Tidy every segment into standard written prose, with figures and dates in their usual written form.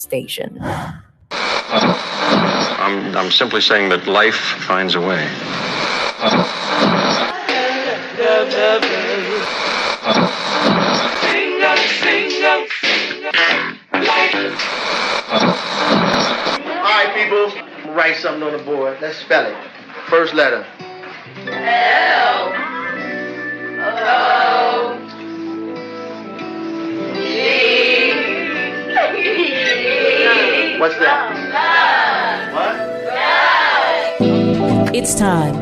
station. I'm simply saying that life finds a way. All right, people, write something on the board. Let's spell it. First letter. L O G. What's that? What? It's time.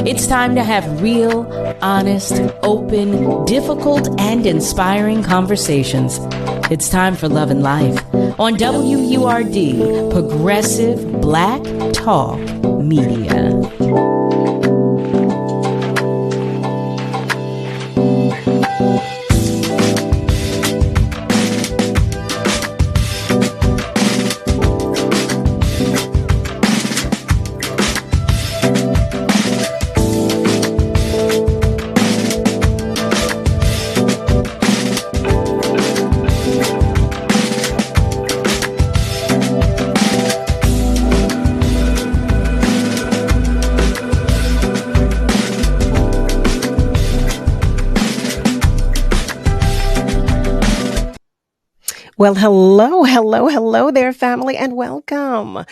It's time to have real, honest, open, difficult, and inspiring conversations. It's time for Love and Life on WURD, Progressive Black Talk Media. Well, hello there, family, and welcome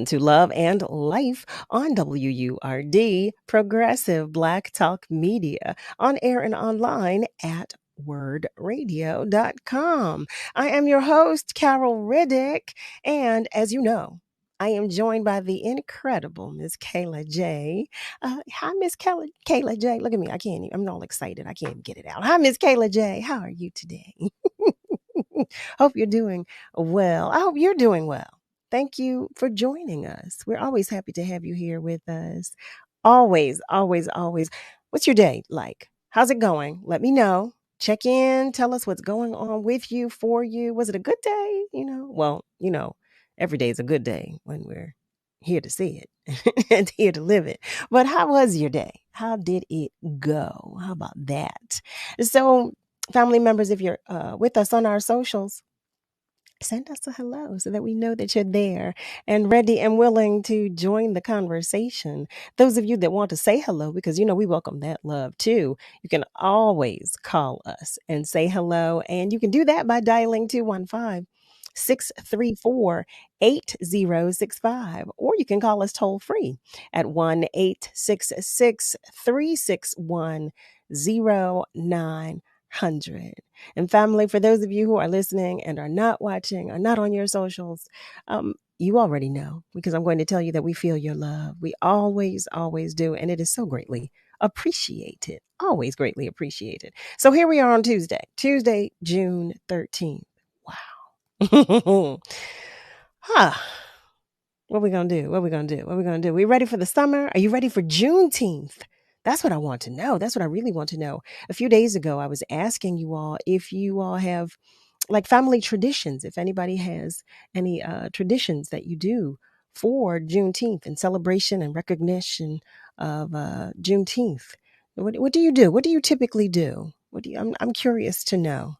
to Love and Life on WURD, Progressive Black Talk Media, on air and online at wordradio.com. I am your host, Carol Riddick, and as you know, I am joined by the incredible Miss Kayla J. Hi, Miss Kayla J. Look at me. I'm all excited. I can't even get it out. Hi, Miss Kayla J. How are you today? Hope you're doing well. I hope you're doing well. Thank you for joining us. We're always happy to have you here with us. Always. What's your day like? How's it going? Let me know. Check in. Tell us what's going on with you, for you. Was it a good day? Every day is a good day when we're here to see it and here to live it. But how was your day? How did it go? How about that? So, family members, if you're with us on our socials, send us a hello so that we know that you're there and ready and willing to join the conversation. Those of you that want to say hello, because we welcome that love too, you can always call us and say hello. And you can do that by dialing 215-634-8065, or you can call us toll free at 1-866-361-0900. And family, for those of you who are listening and are not watching, or not on your socials, you already know, because I'm going to tell you that we feel your love. We always do. And it is so greatly appreciated. Always greatly appreciated. So here we are on Tuesday, June 13th. Wow. What we gonna do? We ready for the summer? Are you ready for Juneteenth? That's what I want to know. That's what I really want to know. A few days ago, I was asking you all if you all have like family traditions, if anybody has any traditions that you do for Juneteenth and celebration and recognition of Juneteenth. What do you do? What do you typically do? I'm curious to know.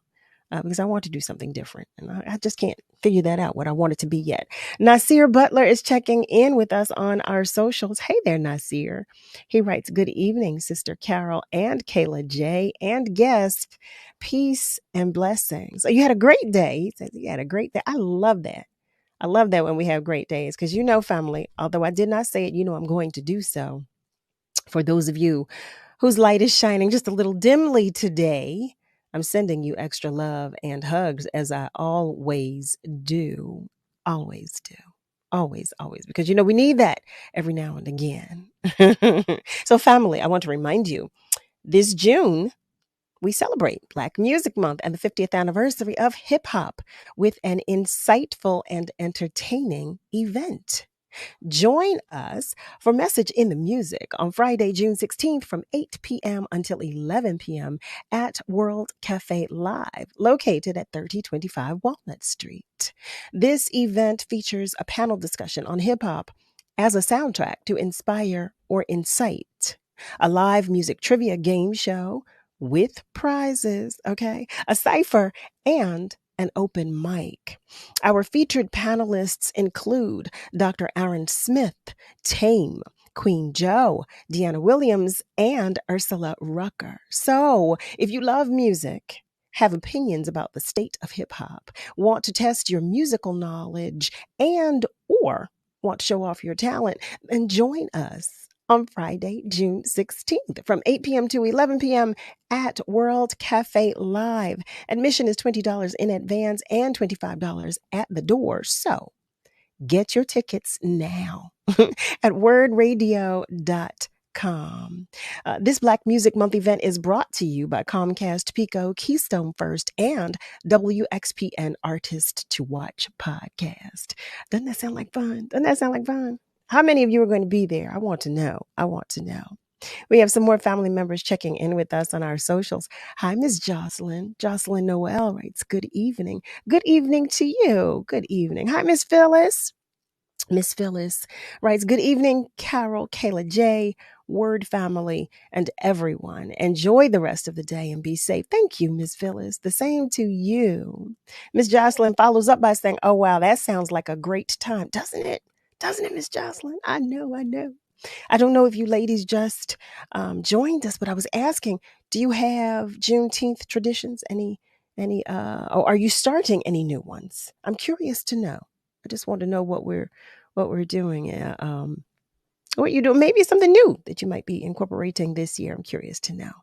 Because I want to do something different. And I just can't figure that out, what I want it to be yet. Nasir Butler is checking in with us on our socials. Hey there, Nasir. He writes, good evening, Sister Carol and Kayla J. and guest. Peace and blessings. So you had a great day. He says he had a great day. I love that. I love that when we have great days. Because family, although I did not say it, I'm going to do so. For those of you whose light is shining just a little dimly today, I'm sending you extra love and hugs, as I always do. Always do. Always. Because, we need that every now and again. So, family, I want to remind you, this June, we celebrate Black Music Month and the 50th anniversary of hip hop with an insightful and entertaining event. Join us for Message in the Music on Friday, June 16th from 8 p.m. until 11 p.m. at World Cafe Live, located at 3025 Walnut Street. This event features a panel discussion on hip hop as a soundtrack to inspire or incite, a live music trivia game show with prizes, a cipher, and an open mic. Our featured panelists include Dr. Aaron Smith, Tame, Queen Joe, Deanna Williams, and Ursula Rucker. So, if you love music, have opinions about the state of hip hop, want to test your musical knowledge, and or want to show off your talent, then join us on Friday, June 16th from 8 p.m. to 11 p.m. at World Cafe Live. Admission is $20 in advance and $25 at the door. So get your tickets now at wordradio.com. This Black Music Month event is brought to you by Comcast, Pico, Keystone First, and WXPN Artist to Watch podcast. Doesn't that sound like fun? Doesn't that sound like fun? How many of you are going to be there? I want to know. I want to know. We have some more family members checking in with us on our socials. Hi, Miss Jocelyn. Jocelyn Noel writes, good evening. Good evening to you. Good evening. Hi, Miss Phyllis. Miss Phyllis writes, good evening, Carol, Kayla J, Word family, and everyone. Enjoy the rest of the day and be safe. Thank you, Miss Phyllis. The same to you. Miss Jocelyn follows up by saying, oh, wow, that sounds like a great time. Doesn't it? Doesn't it, Miss Jocelyn? I know. I don't know if you ladies just joined us, but I was asking, do you have Juneteenth traditions? Or are you starting any new ones? I'm curious to know. I just want to know what we're doing. What you do? Maybe something new that you might be incorporating this year. I'm curious to know.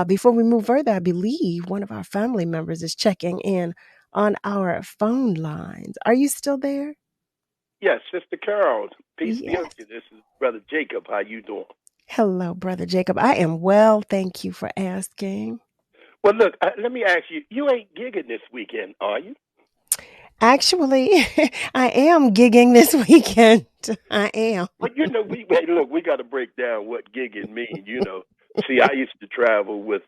Before we move further, I believe one of our family members is checking in on our phone lines. Are you still there? Yes, Sister Carol. Peace be Yes. unto you. This is Brother Jacob. How you doing? Hello, Brother Jacob. I am well. Thank you for asking. Well, look, let me ask you. You ain't gigging this weekend, are you? Actually, I am gigging this weekend. I am. Well, we got to break down what gigging means. See, I used to travel with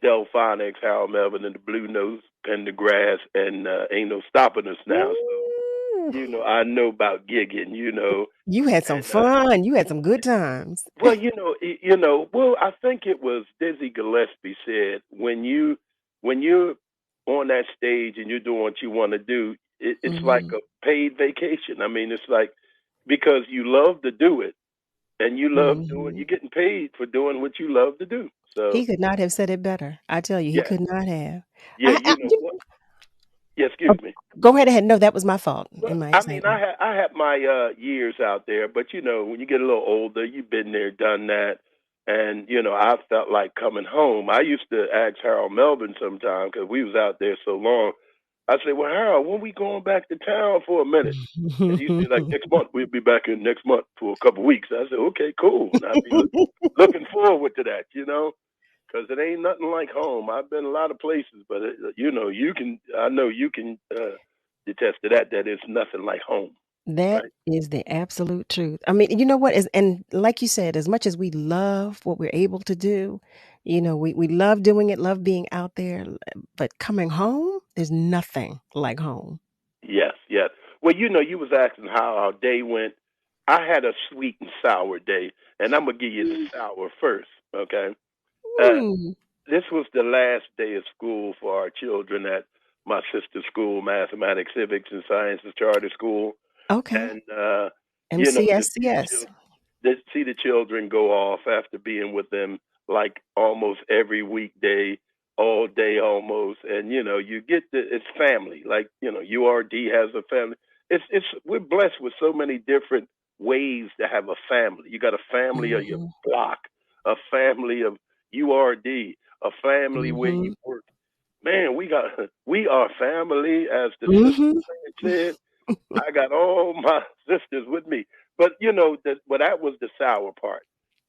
Delphonics, Harold Melvin, and the Blue Notes, Pendergrass, and Ain't No Stopping Us Now. So, I know about gigging. You had some fun. You had some good times. Well, I think it was Dizzy Gillespie said when you're on that stage and you're doing what you want to do, it's like a paid vacation. I mean, it's like because you love to do it and you love doing, you're getting paid for doing what you love to do. So he could not have said it better. I tell you, he could not have. Yeah, Yeah, excuse me. Go right ahead. No, that was my fault. Well, I had my years out there, but when you get a little older, you've been there, done that, and I felt like coming home. I used to ask Harold Melvin sometime because we was out there so long. I said, "Well, Harold, when we going back to town for a minute?" And he said, "Like next month. We'll be back in next month for a couple of weeks." I said, "Okay, cool." And I'd be looking forward to that, because it ain't nothing like home. I've been a lot of places, but I know you can attest to that it's nothing like home. That is the absolute truth. I mean, you know what? And like you said, as much as we love what we're able to do, we love doing it, love being out there, but coming home, there's nothing like home. Yes. Well, you was asking how our day went. I had a sweet and sour day, and I'm going to give you the sour first, okay? This was the last day of school for our children at my sister's school, Mathematics, Civics, and Sciences Charter School. Okay. And, MCSCS. To see the children go off after being with them like almost every weekday, all day almost. And, you get it's family. Like, URD has a family. We're blessed with so many different ways to have a family. You got a family of your block, a family of URD, a family where you work. Man, we are family, as the sister said. I got all my sisters with me. But that was the sour part.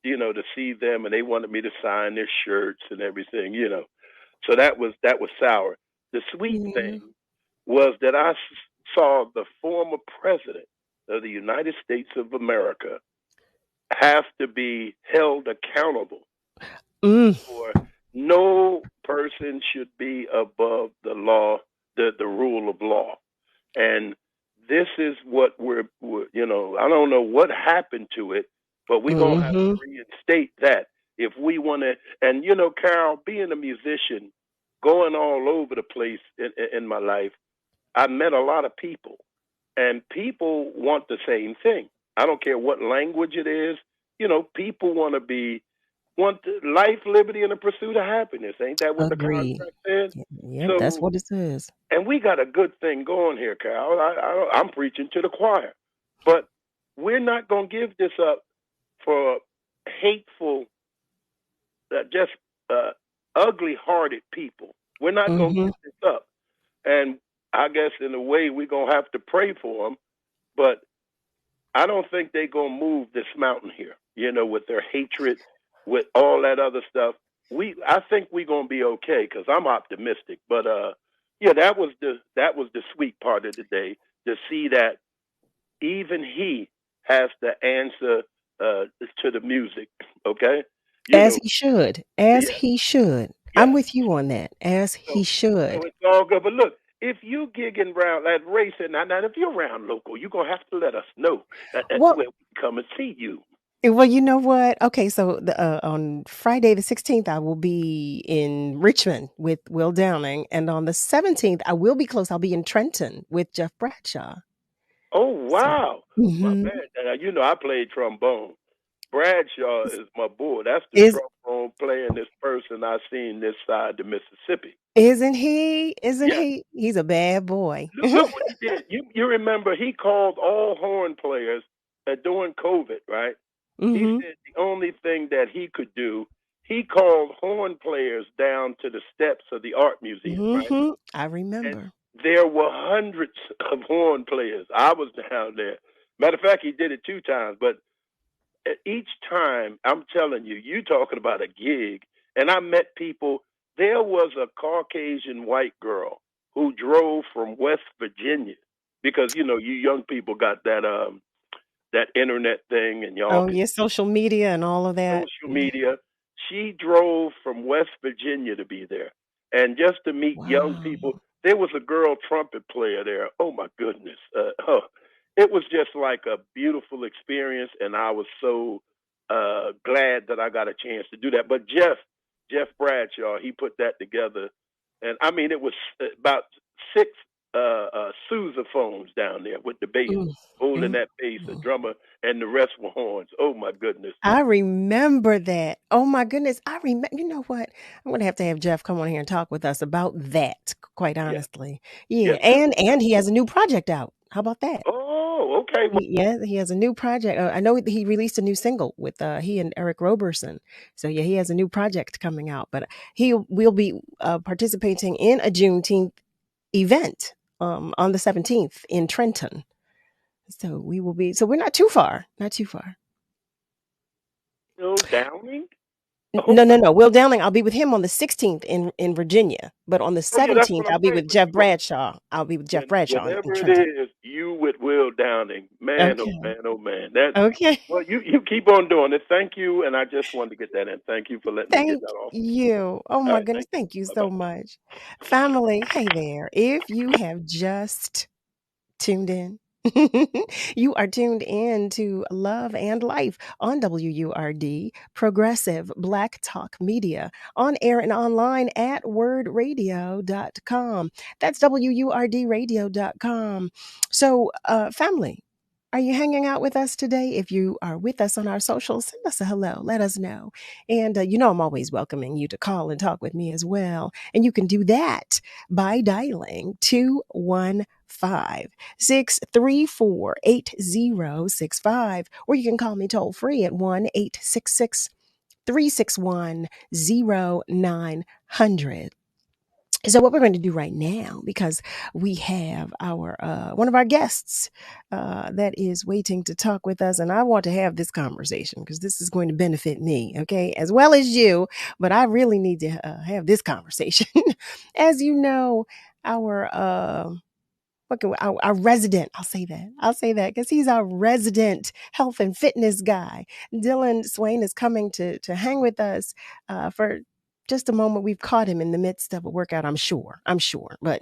To see them and they wanted me to sign their shirts and everything, So that was sour. The sweet thing was that I saw the former president of the United States of America have to be held accountable for no person should be above the law, the rule of law. And this is what we're I don't know what happened to it, but we're going to have to reinstate that if we want to. And, Carol, being a musician, going all over the place in my life, I met a lot of people, and people want the same thing. I don't care what language it is. People want life, liberty, and the pursuit of happiness. Ain't that what the Agreed. contract says? Yep, that's what it says. And we got a good thing going here, Carol. I'm preaching to the choir, but we're not going to give this up for hateful, just ugly-hearted people. We're not going to give this up. And I guess in a way we're going to have to pray for them, but I don't think they're going to move this mountain here, with their hatred, with all that other stuff. I think we're going to be okay because I'm optimistic. But, that was the sweet part of the day, to see that even he has to answer to the music, okay? He should. He should. Yeah. I'm with you on that. He should. So it's all good. But look, if you gigging around like racing, now if you're around local, you're going to have to let us know. That's where we come and see you. Well, you know what? Okay, so on Friday the 16th, I will be in Richmond with Will Downing. And on the 17th, I will be close. I'll be in Trenton with Jeff Bradshaw. Oh, wow. My man. I played trombone. Bradshaw is my boy. That's the trombone playing this person I seen this side of Mississippi. Isn't he? He? He's a bad boy. Look what he did. You remember he called all horn players during COVID, right? He said the only thing that he could do, he called horn players down to the steps of the art museum, right? I remember. And there were hundreds of horn players. I was down there. Matter of fact, he did it 2 times, but each time, I'm telling you, you talking about a gig, and I met people. There was a Caucasian white girl who drove from West Virginia because, you young people got that internet thing and y'all. Oh, yeah, social media and all of that. Social media. She drove from West Virginia to be there. And just to meet young people, there was a girl trumpet player there. Oh, my goodness. It was just like a beautiful experience, and I was so glad that I got a chance to do that. But Jeff Bradshaw, he put that together. And, I mean, it was about 6 sousaphones down there with the bass, holding that bass, a drummer, and the rest were horns. Oh, my goodness. I remember that. Oh, my goodness. You know what? I'm going to have Jeff come on here and talk with us about that, quite honestly. Yeah. And he has a new project out. How about that? Oh, okay. He has a new project. I know he released a new single with he and Eric Roberson. So, yeah, he has a new project coming out. But he will be participating in a Juneteenth event on the 17th in Trenton. So we will be. So we're not too far. Not too far. Will Downing? No. Will Downing. I'll be with him on the 16th in Virginia. But on the 17th, I'll be with Jeff Bradshaw. Whatever it is, you with Will Downing. Man, okay. Oh man. That's okay. Well, you keep on doing it. Thank you. And I just wanted to get that in. Thank you for letting me get that off. Thank you. Oh my goodness. Thank you so much. Family, hey there. If you have just tuned in, you are tuned in to Love and Life on WURD, Progressive Black Talk Media, on air and online at wordradio.com. That's WURDradio.com. So, family, are you hanging out with us today? If you are with us on our socials, send us a hello. Let us know. And I'm always welcoming you to call and talk with me as well. And you can do that by dialing 215-634-8065, or you can call me toll free at 1-866-361-0900. So what we're going to do right now, because we have our one of our guests that is waiting to talk with us, and I want to have this conversation because this is going to benefit me, okay, as well as you. But I really need to have this conversation. As you know, our resident, I'll say that because he's our resident health and fitness guy. DILLON SWAINE is coming to hang with us for just a moment. We've caught him in the midst of a workout, I'm sure. But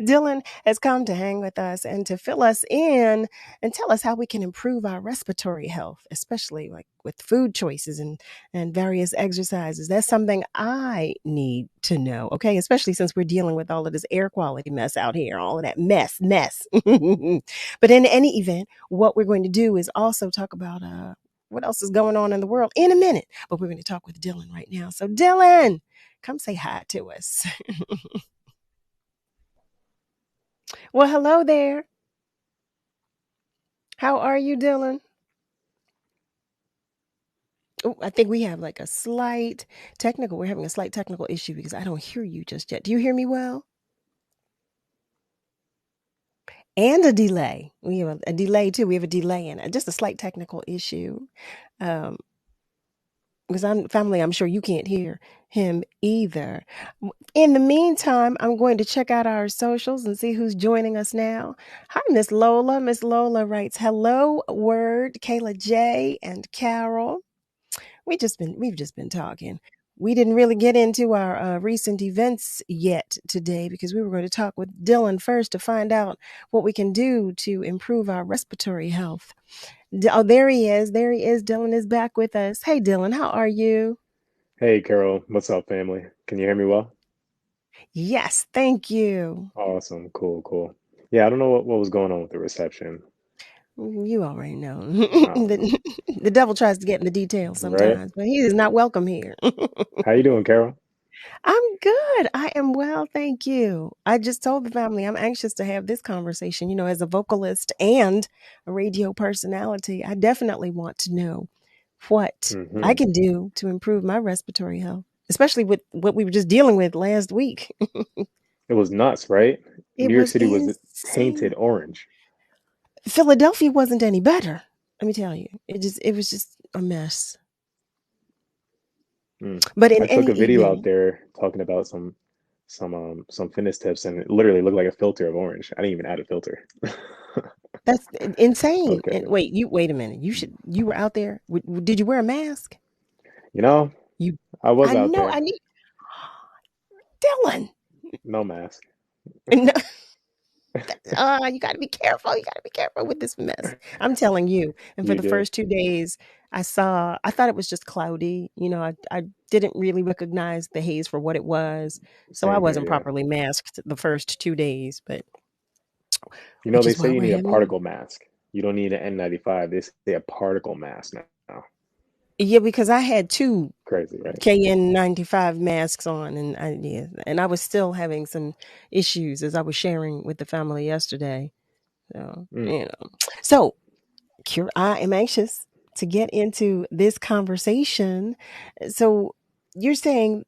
Dillon has come to hang with us and to fill us in and tell us how we can improve our respiratory health, especially like with food choices and various exercises. That's something I need to know, okay? Especially since we're dealing with all of this air quality mess out here, all of that mess. But in any event, what we're going to do is also talk about what else is going on in the world in a minute. But we're going to talk with Dillon right now. So Dillon, come say hi to us. Well, hello there. How are you, Dillon? Oh, I think we have like a slight technical. We're having a slight technical issue because I don't hear you just yet. Do you hear me well? And a delay. We have a delay too. We have a delay in it. Just a slight technical issue. Because I'm sure you can't hear him either. In the meantime, I'm going to check out our socials and see who's joining us now. Hi, Miss Lola. Miss Lola writes, hello, WURD, Kayla J, and Carol. We've just been talking. We didn't really get into our recent events yet today because we were going to talk with Dillon first to find out what we can do to improve our respiratory health. Oh, there he is. Dillon is back with us. Hey, Dillon, how are you? Hey, Carol. What's up, family? Can you hear me well? Yes, thank you. Awesome. Cool. Yeah, I don't know what was going on with the reception. You already know. Oh, The devil tries to get in the details right? sometimes, but he is not welcome here. How you doing, Carol? I'm good. I am well, thank you. I just told the family I'm anxious to have this conversation. You know, as a vocalist and a radio personality, I definitely want to know what I Hmm. can do to improve my respiratory health, especially with what we were just dealing with last week. It was nuts, right? It New York was City was tainted insane. orange. Philadelphia wasn't any better. Let me tell you. It was just a mess. Mm. But in I took any a video out event, there talking about some fitness tips, and it literally looked like a filter of orange. I didn't even add a filter. that's insane. And Okay. wait a minute. You were out there. Did you wear a mask? You know, You I was I out know there, I need Dillon. no mask. No, you got to be careful. You got to be careful with this mess. I'm telling you. And for You the did. first 2 days, I thought it was just cloudy. You know, I didn't really recognize the haze for what it was. So I Same here, wasn't yeah. properly masked the first 2 days, but You know, which they is say why you we're need a having. particle mask. You don't need an N95. They say a particle mask now. Yeah, because I had 2 Crazy, right? KN95 masks on, and I was still having some issues as I was sharing with the family yesterday. So, Mm. you know. So, I am anxious to get into this conversation. So, you're saying,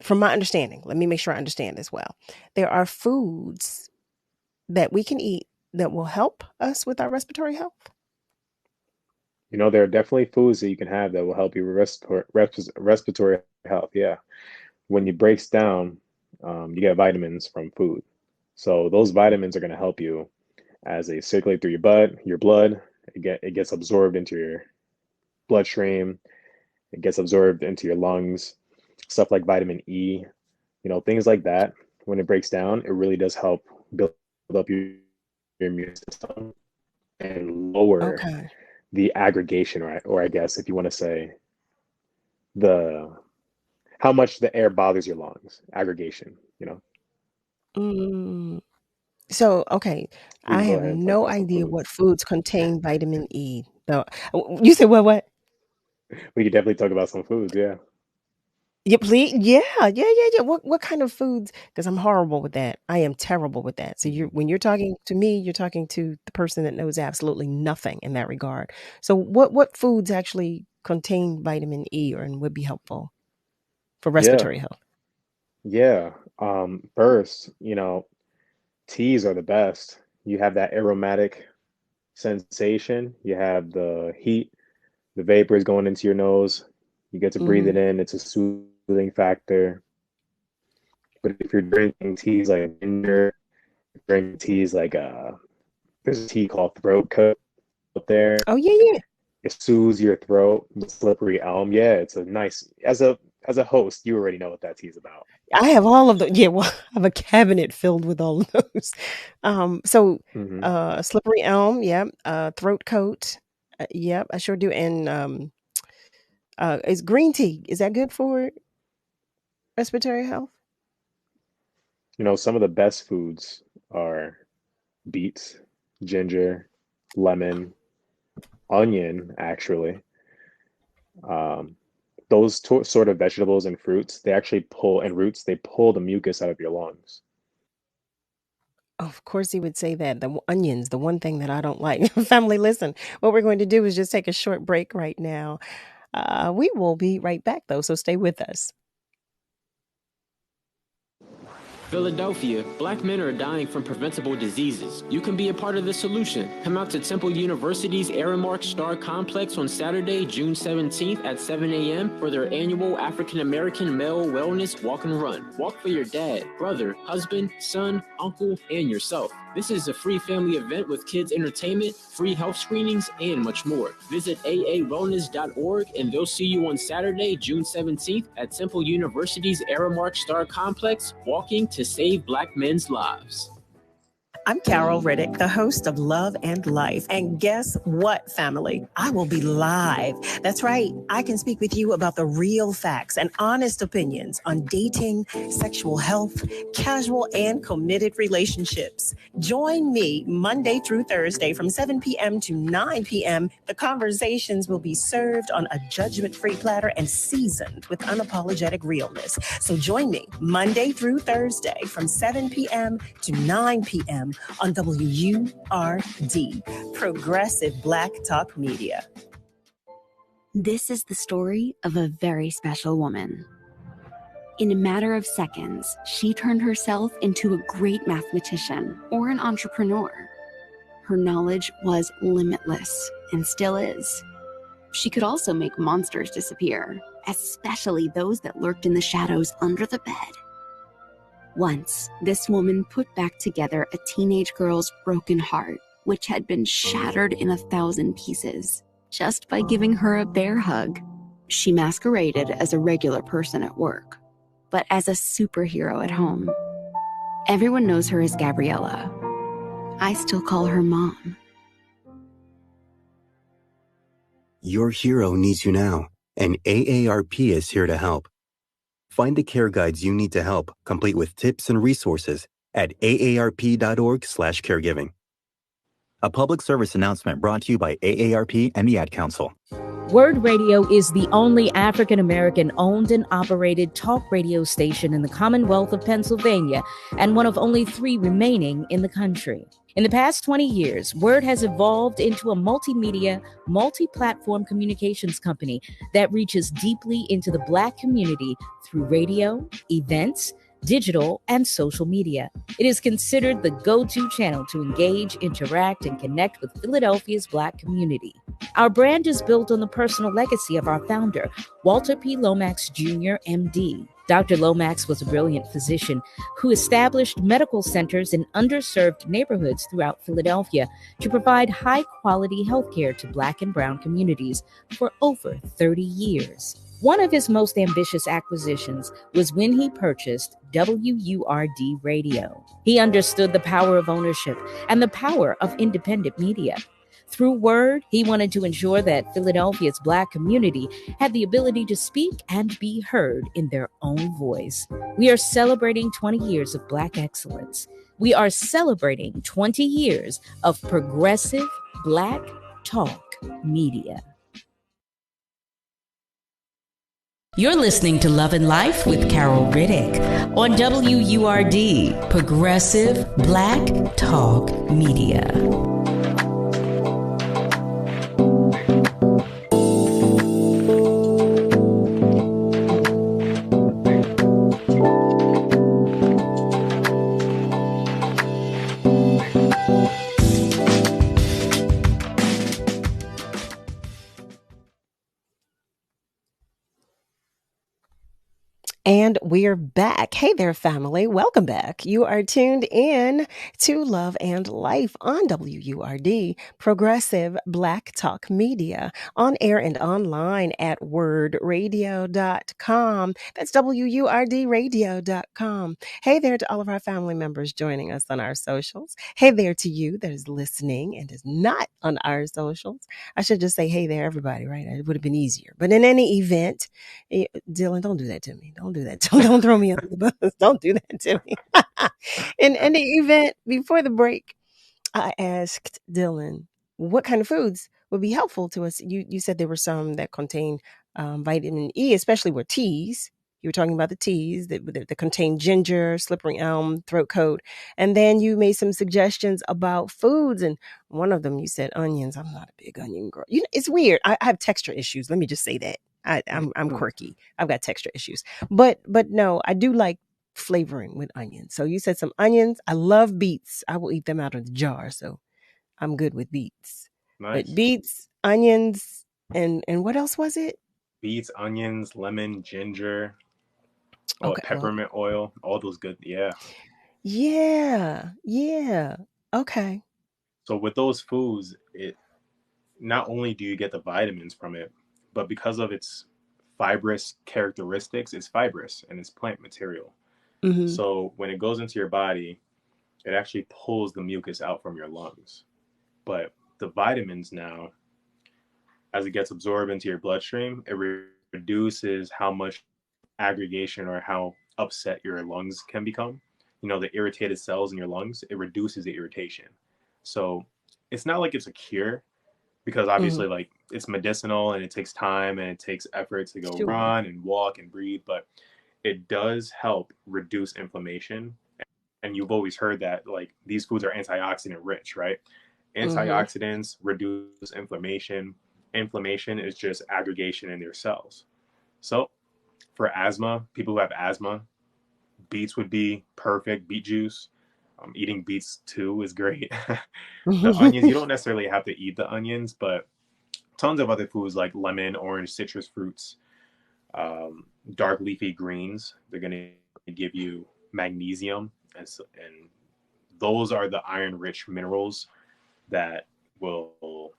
from my understanding, let me make sure I understand this well. There are foods that we can eat that will help us with our respiratory health. You know, there are definitely foods that you can have that will help you with respiratory health. Yeah. When it breaks down, you get vitamins from food. So those vitamins are going to help you as they circulate through your blood. It gets absorbed into your bloodstream. It gets absorbed into your lungs. Stuff like vitamin E, things like that. When it breaks down, it really does help build up your immune system and lower Okay. the aggregation, right? Or I guess if you want to say the how much the air bothers your lungs, aggregation. Mm. So, okay, We I can go have ahead and talk no about some idea what foods. foods contain vitamin E. Though you said what? We could definitely talk about some foods, yeah. Yeah, please. Yeah. What kind of foods? Because I'm horrible with that. I am terrible with that. So Mhm. when you're talking to me, you're talking to the person that knows absolutely nothing in that regard. So what foods actually contain vitamin E or and would be helpful for Yeah, respiratory health? yeah. First, teas are the best. You have that aromatic sensation. You have the heat, the vapors going into your nose. You get to breathe it Mm. in. It's a soothing factor. But if you're drinking teas like ginger, drinking teas like there's a tea called throat coat out there. Oh yeah. It soothes your throat. The slippery elm. Yeah, it's a nice as a as a host, you already know what that tea is about. I have all of the, yeah, well, I have a cabinet filled with all of those. So Hmm. slippery elm, yeah, throat coat, yep, I sure do. And is green tea, is that good for respiratory health? You know, some of the best foods are beets, ginger, lemon, onion, actually. Um, those sort of vegetables and fruits, they actually pull, and roots, they pull the mucus out of your lungs. Of course, he would say that. The onions, the one thing that I don't like. Family, listen, what we're going to do is just take a short break right now. We will be right back, though, so stay with us. Philadelphia, Black men are dying from preventable diseases. You can be a part of the solution. Come out to Temple University's Aramark Star Complex on Saturday, June 17th at 7 a.m. for their annual African American Male Wellness Walk and Run. Walk for your dad, brother, husband, son, uncle, and yourself. This is a free family event with kids entertainment, free health screenings, and much more. Visit aawellness.org and they'll see you on Saturday, June 17th at Temple University's Aramark Star Complex, walking to save Black men's lives. I'm Carol Riddick, the host of Love and Life. And guess what, family? I will be live. That's right. I can speak with you about the real facts and honest opinions on dating, sexual health, casual and committed relationships. Join me Monday through Thursday from 7 p.m. to 9 p.m. The conversations will be served on a judgment-free platter and seasoned with unapologetic realness. So join me Monday through Thursday from 7 p.m. to 9 p.m. on WURD, Progressive Black Talk Media. This is the story of a very special woman. In a matter of seconds, she turned herself into a great mathematician or an entrepreneur. Her knowledge was limitless and still is. She could also make monsters disappear, especially those that lurked in the shadows under the bed. Once, this woman put back together a teenage girl's broken heart, which had been shattered in 1,000 pieces, just by giving her a bear hug. She masqueraded as a regular person at work, but as a superhero at home. Everyone knows her as Gabriella. I still call her Mom. Your hero needs you now, and AARP is here to help. Find the care guides you need to help, complete with tips and resources at aarp.org/caregiving. A public service announcement brought to you by AARP and the Ad Council. WURD Radio is the only African-American owned and operated talk radio station in the Commonwealth of Pennsylvania and one of only 3 remaining in the country. In the past 20 years, WURD has evolved into a multimedia, multi-platform communications company that reaches deeply into the Black community through radio, events, digital, and social media. It is considered the go-to channel to engage, interact, and connect with Philadelphia's Black community. Our brand is built on the personal legacy of our founder, Walter P. Lomax Jr., MD. Dr. Lomax was a brilliant physician who established medical centers in underserved neighborhoods throughout Philadelphia to provide high-quality healthcare to Black and Brown communities for over 30 years. One of his most ambitious acquisitions was when he purchased WURD Radio. He understood the power of ownership and the power of independent media. Through WURD, he wanted to ensure that Philadelphia's Black community had the ability to speak and be heard in their own voice. We are celebrating 20 years of Black excellence. We are celebrating 20 years of progressive Black talk media. You're listening to Love and Life with Carol Riddick on WURD, Progressive Black Talk Media. And we're back. Hey there, family. Welcome back. You are tuned in to Love and Life on WURD, Progressive Black Talk Media, on air and online at wordradio.com. That's WURDradio.com. Hey there to all of our family members joining us on our socials. Hey there to you that is listening and is not on our socials. I should just say, hey there, everybody, right? It would have been easier. But in any event, Dylan, don't do that to me. Don't do that. Don't throw me under the bus. Don't do that to me. In any event, before the break, I asked Dylan what kind of foods would be helpful to us. You said there were some that contain vitamin E, especially with teas. You were talking about the teas that contain ginger, slippery elm, throat coat. And then you made some suggestions about foods. And one of them, you said onions. I'm not a big onion girl. You know, it's weird. I have texture issues. Let me just say that. I'm quirky. I've got texture issues. But no, I do like flavoring with onions. So you said some onions. I love beets. I will eat them out of the jar. So I'm good with beets. Nice. But beets, onions, and what else was it? Beets, onions, lemon, ginger, Okay, peppermint oil, all those good. Yeah. Yeah. Okay. So with those foods, it not only do you get the vitamins from it, but because of its fibrous characteristics, it's fibrous and it's plant material. Mm-hmm. So when it goes into your body, it actually pulls the mucus out from your lungs. But the vitamins now, as it gets absorbed into your bloodstream, it reduces how much aggregation or how upset your lungs can become. You know, the irritated cells in your lungs, it reduces the irritation. So it's not like it's a cure, because obviously like it's medicinal and it takes time and it takes effort to go run and walk and breathe, but it does help reduce inflammation. And you've always heard that like these foods are antioxidant rich, right? Antioxidants reduce inflammation. Inflammation is just aggregation in your cells. So for asthma, people who have asthma, beets would be perfect. Beet juice. Eating beets too is great. The onions, you don't necessarily have to eat the onions, but tons of other foods like lemon, orange, citrus fruits, dark leafy greens, they're going to give you magnesium, and those are the iron-rich minerals that will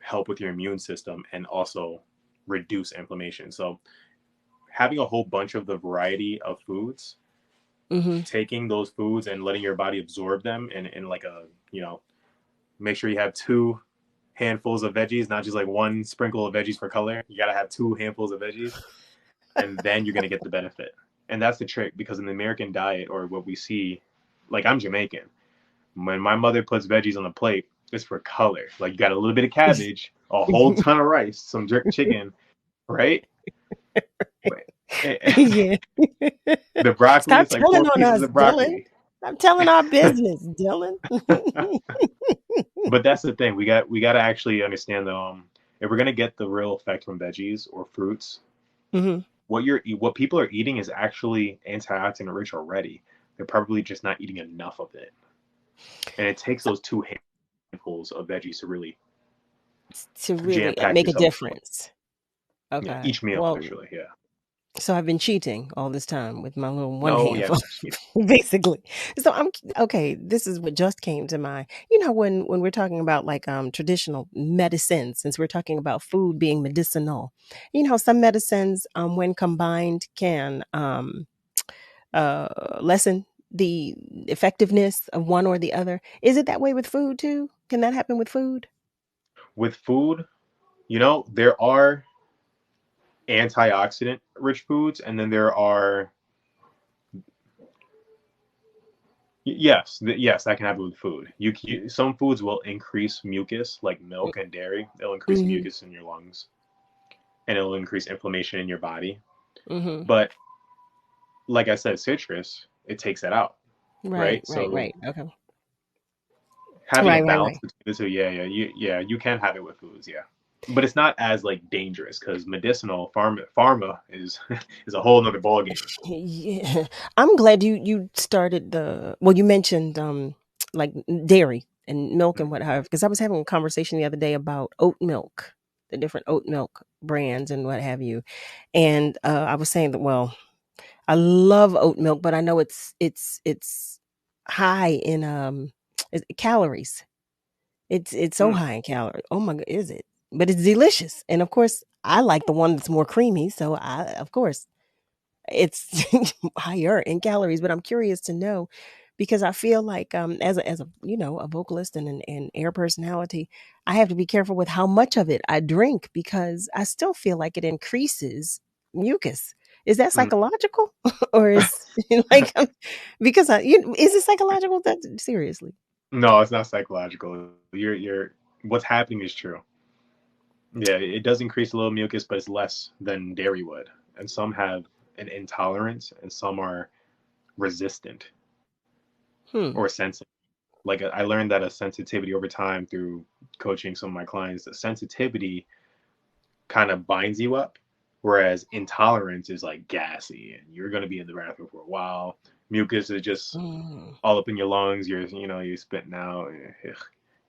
help with your immune system and also reduce inflammation. So having a whole bunch of the variety of foods, taking those foods and letting your body absorb them in like a, you know, make sure you have 2 handfuls of veggies, not just like 1 sprinkle of veggies for color. You got to have 2 handfuls of veggies, and then you're going to get the benefit. And that's the trick, because in the American diet, or what we see, like I'm Jamaican, when my mother puts veggies on the plate, it's for color. Like you got a little bit of cabbage, a whole ton of rice, some jerk chicken, right? Yeah. The broccoli, Stop it's like telling 4 on pieces us, of broccoli. Dylan. Stop telling our business, Dylan. But that's the thing. We got to actually understand that if we're gonna get the real effect from veggies or fruits, what people are eating is actually antioxidant rich already. They're probably just not eating enough of it, and it takes those 2 handfuls of veggies to really make a difference. Okay. Yeah, each meal, actually, yeah. So I've been cheating all this time with my little one Oh, handful, basically. So I'm okay. This is what just came to mind. You know, when we're talking about like traditional medicine, since we're talking about food being medicinal, you know, some medicines when combined can lessen the effectiveness of one or the other. Is it that way with food too? Can that happen with food? With food, you know, there are antioxidant rich foods, and then there are yes, that can happen with food. Some foods will increase mucus, like milk and dairy. They'll increase mucus in your lungs, and it'll increase inflammation in your body. But like I said, citrus, it takes that out. Right. Okay. Having a balance between the two, you can have it with foods, but it's not as like dangerous, because medicinal pharma is is a whole nother ballgame. Yeah, I'm glad you started you mentioned like dairy and milk and what have, because I was having a conversation the other day about oat milk, the different oat milk brands and what have you, and I was saying that I love oat milk, but I know it's high in calories. It's so Hmm. high in calories. Oh my god, is it? But it's delicious. And of course, I like the one that's more creamy, so I of course it's higher in calories, but I'm curious to know because I feel like as a a vocalist and an air personality, I have to be careful with how much of it I drink because I still feel like it increases mucus. Is that Mm. psychological or is like because is it psychological that seriously? No, it's not psychological. You're what's happening is true. Yeah, it does increase a little mucus, but it's less than dairy would. And some have an intolerance, and some are resistant Hmm. or sensitive. Like I learned that a sensitivity over time through coaching some of my clients, the sensitivity kind of binds you up, whereas intolerance is like gassy, and you're going to be in the bathroom for a while. Mucus is just Mm. all up in your lungs. You're spitting out.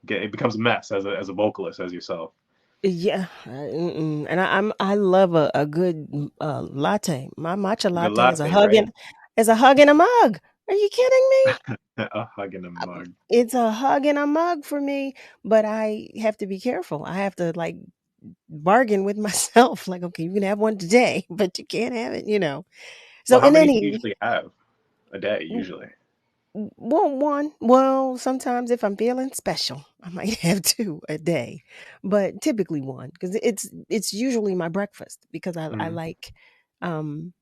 It becomes a mess as a vocalist as yourself. Yeah, and I love a good latte. My matcha Good latte latte, right? is a hug in a mug. Are you kidding me? A hug in a mug. It's a hug in a mug for me, but I have to be careful. I have to like bargain with myself. Like, okay, you can have one today, but you can't have it. So Well, how in many do you any usually have a day? Usually. well, one. Well, sometimes if I'm feeling special, I might have two a day, but typically one because it's usually my breakfast because Mm-hmm. um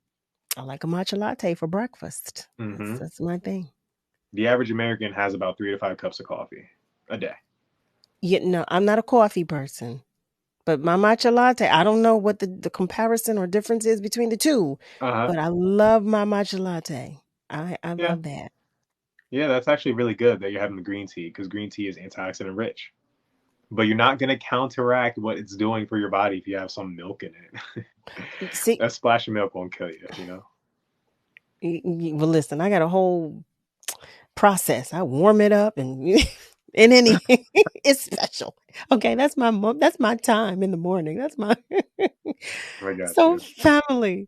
I like a matcha latte for breakfast. That's Mm-hmm. that's my thing. The average American has about 3 to 5 cups of coffee a day. Yeah, no, I'm not a coffee person, but my matcha latte. I don't know what the comparison or difference is between the two, Uh-huh. but I love my matcha latte. I Yeah. love that. Yeah, that's actually really good that you're having the green tea because green tea is antioxidant rich. But you're not going to counteract what it's doing for your body if you have some milk in it. See, That splash of milk won't kill you, you know? well, listen, I got a whole process. I warm it up and and any it's special. Okay, that's my time in the morning. That's my I got So you. family,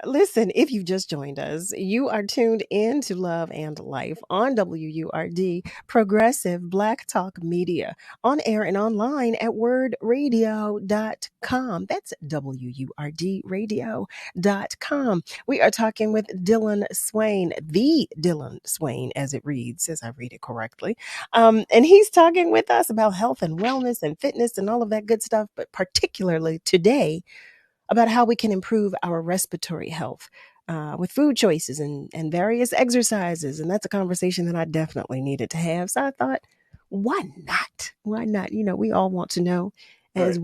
listen, if you've just joined us, you are tuned in to Love and Life on WURD, Progressive Black Talk Media, on air and online at wordradio.com. That's WURD radio.com. We are talking with Dillon Swaine, the Dillon Swaine, as it reads, as I read it correctly. And he's talking with us about health and wellness and fitness and all of that good stuff, but particularly today about how we can improve our respiratory health with food choices and various exercises. And that's a conversation that I definitely needed to have. So I thought, why not? Why not? We all want to know as Right.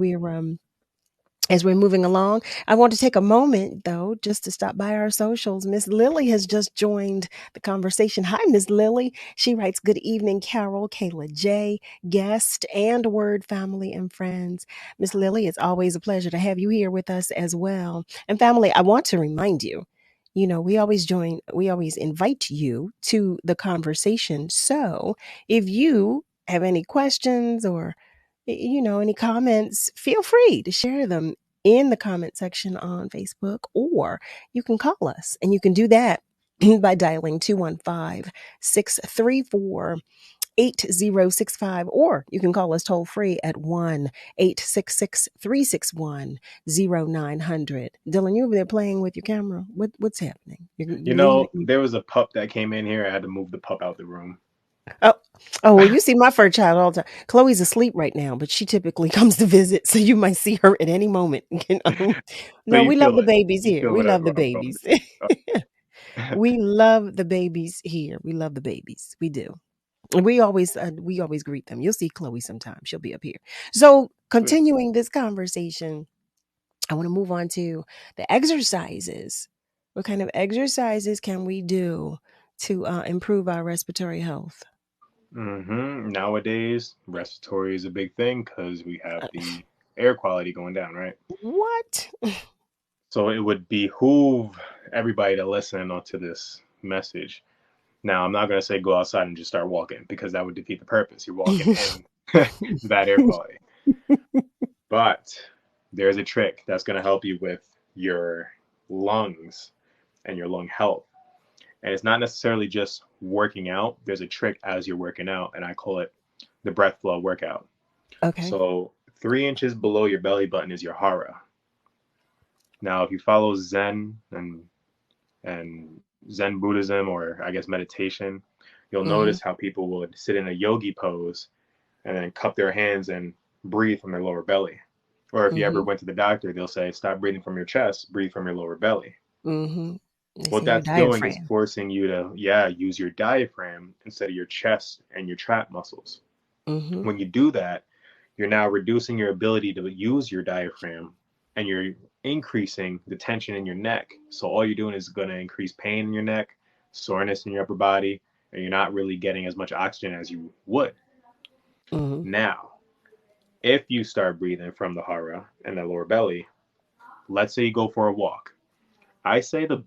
we're moving along. I want to take a moment, though, just to stop by our socials. Miss Lily has just joined the conversation. Hi, Miss Lily. She writes, "Good evening, Carol, Kayla J, guest, and Word family and friends." Miss Lily, it's always a pleasure to have you here with us as well. And family, I want to remind you, we always invite you to the conversation. So if you have any questions or any comments, feel free to share them in the comment section on Facebook, or you can call us. And you can do that by dialing 215-634-8065, or you can call us toll free at 1-866-361-0900. Dylan, you over there playing with your camera. What's happening? You're You know, leaving. there was a pup that came in here. I had to move the pup out the room. Oh, well, you see my fur child all the time. Chloe's asleep right now, but she typically comes to visit, so you might see her at any moment. So No, you we love feel the it. babies You here. feel We love whatever the I'm going babies. through. We love the babies here. We love the babies. We do. We always greet them. You'll see Chloe sometime. She'll be up here. So, Sweet. continuing this conversation, I want to move on to the exercises. What kind of exercises can we do to improve our respiratory health? Nowadays, respiratory is a big thing because we have Uh, the air quality going down, right? what? So it would behoove everybody to listen onto this message. Now, I'm not going to say go outside and just start walking because that would defeat the purpose. You're walking in bad air quality. But there's a trick that's going to help you with your lungs and your lung health. And it's not necessarily just working out. There's a trick as you're working out, and I call it the breath flow workout. Okay. So 3 inches below your belly button is your hara. Now, if you follow Zen and Zen Buddhism, or I guess meditation, you'll notice how people would sit in a yogi pose and then cup their hands and breathe from their lower belly. Or if you ever went to the doctor, they'll say, stop breathing from your chest, breathe from your lower belly. What that's doing is forcing you to, use your diaphragm instead of your chest and your trap muscles. When you do that, you're now reducing your ability to use your diaphragm, and you're increasing the tension in your neck. So all you're doing is going to increase pain in your neck, soreness in your upper body, and you're not really getting as much oxygen as you would. Now, if you start breathing from the hara and the lower belly, let's say you go for a walk. I say the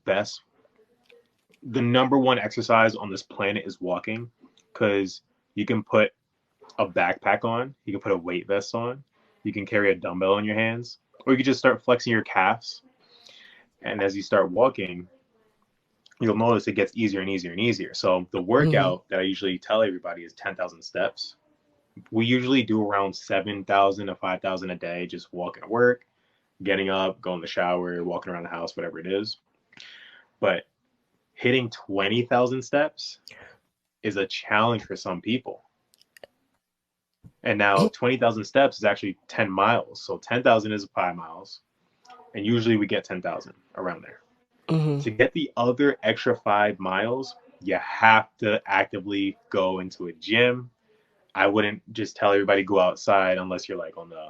number one exercise on this planet is walking, because you can put a backpack on, you can put a weight vest on, you can carry a dumbbell in your hands, or you can just start flexing your calves. And as you start walking, you'll notice it gets easier and easier and easier. So the workout that I usually tell everybody is 10,000 steps. We usually do around 7,000 to 5,000 a day, just walking to work, getting up, going to the shower, walking around the house, whatever it is. But hitting 20,000 steps is a challenge for some people. And now 20,000 steps is actually 10 miles. So 10,000 is 5 miles. And usually we get 10,000 around there. To get the other extra 5 miles, you have to actively go into a gym. I wouldn't just tell everybody go outside unless you're like on the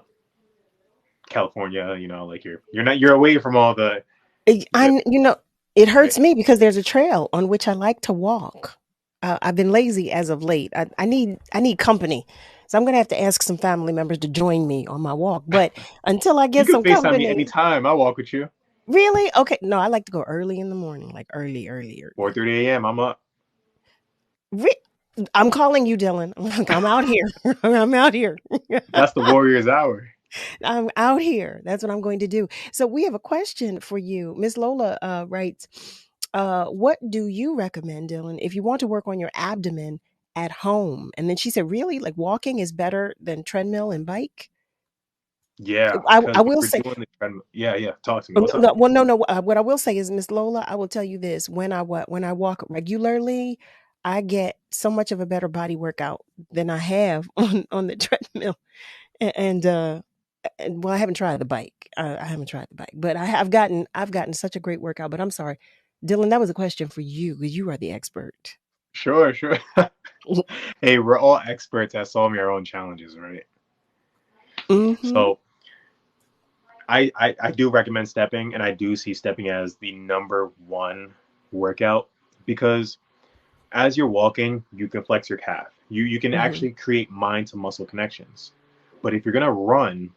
California, like you're away from all the. It hurts me because there's a trail on which I like to walk. I've been lazy as of late. I need company. So I'm going to have to ask some family members to join me on my walk. But until I get some FaceTime company. me anytime. I'll walk with you. Really? Okay. No, I like to go early in the morning, like early. 4:30 a.m. I'm up. I'm calling you, Dillon. I'm out here. I'm out here. That's the warrior's hour. I'm out here. That's what I'm going to do. So we have a question for you. Miss Lola writes, what do you recommend, Dillon, if you want to work on your abdomen at home? And then she said, really? Like walking is better than treadmill and bike? Yeah. I will say. Yeah. Talk to me. What's up? No. What I will say is, Miss Lola, I will tell you this. When I walk regularly, I get so much of a better body workout than I have on the treadmill. And well, I haven't tried the bike. I haven't tried the bike, but I've gotten such a great workout. But I'm sorry, Dillon, that was a question for you because you are the expert. Sure. Hey, we're all experts at solving our own challenges, right? So I do recommend stepping, and I do see stepping as the number one workout, because as you're walking, you can flex your calf. You can actually create mind to muscle connections. But if you're gonna run,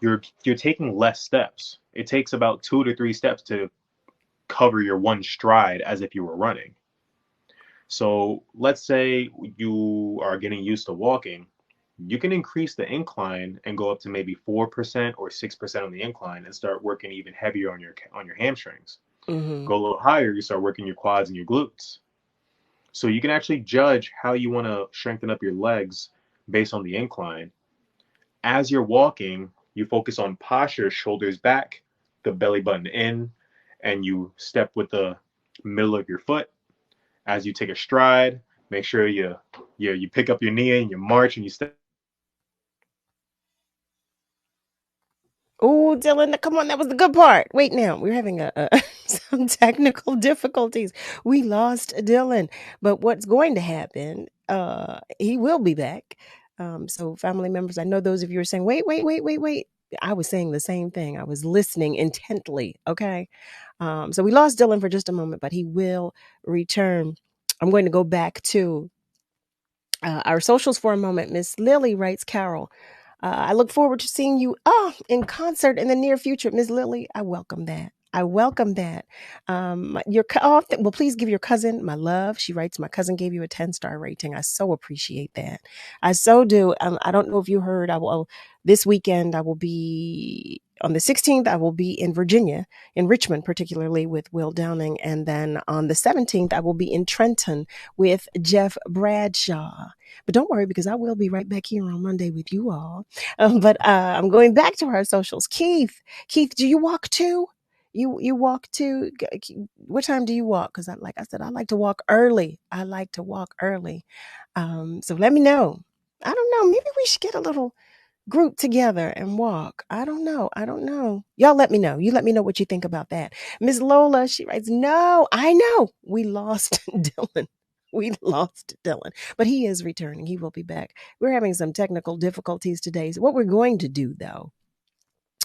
you're taking less steps. It takes about 2 to 3 steps to cover your one stride as if you were running. So let's say you are getting used to walking, you can increase the incline and go up to maybe 4% or 6% on the incline and start working even heavier on your hamstrings. Go a little higher, you start working your quads and your glutes. So you can actually judge how you want to strengthen up your legs based on the incline. As you're walking, you focus on posture, shoulders back, the belly button in, and you step with the middle of your foot. As you take a stride, make sure you pick up your knee and you march and you step. Oh, Dillon, come on, that was the good part. Wait, now we're having some technical difficulties. We lost Dillon, but what's going to happen? He will be back. So, family members, I know those of you are saying, wait. I was saying the same thing. I was listening intently. Okay. So we lost Dillon for just a moment, but he will return. I'm going to go back to our socials for a moment. Miss Lily writes, Carol, I look forward to seeing you in concert in the near future. Miss Lily, I welcome that. I welcome that. Well, please give your cousin my love. She writes, my cousin gave you a 10-star rating. I so appreciate that. I so do. I don't know if you heard, this weekend, I will be on the 16th. I will be in Virginia, in Richmond, particularly with Will Downing. And then on the 17th, I will be in Trenton with Jeff Bradshaw. But don't worry, because I will be right back here on Monday with you all. But I'm going back to our socials. Keith, do you walk too? You walk too? What time do you walk? Because like I said, I like to walk early. So let me know. I don't know. Maybe we should get a little group together and walk. I don't know. Y'all let me know. You let me know what you think about that. Miss Lola, she writes, no, I know. We lost Dillon. But he is returning. He will be back. We're having some technical difficulties today. So what we're going to do, though,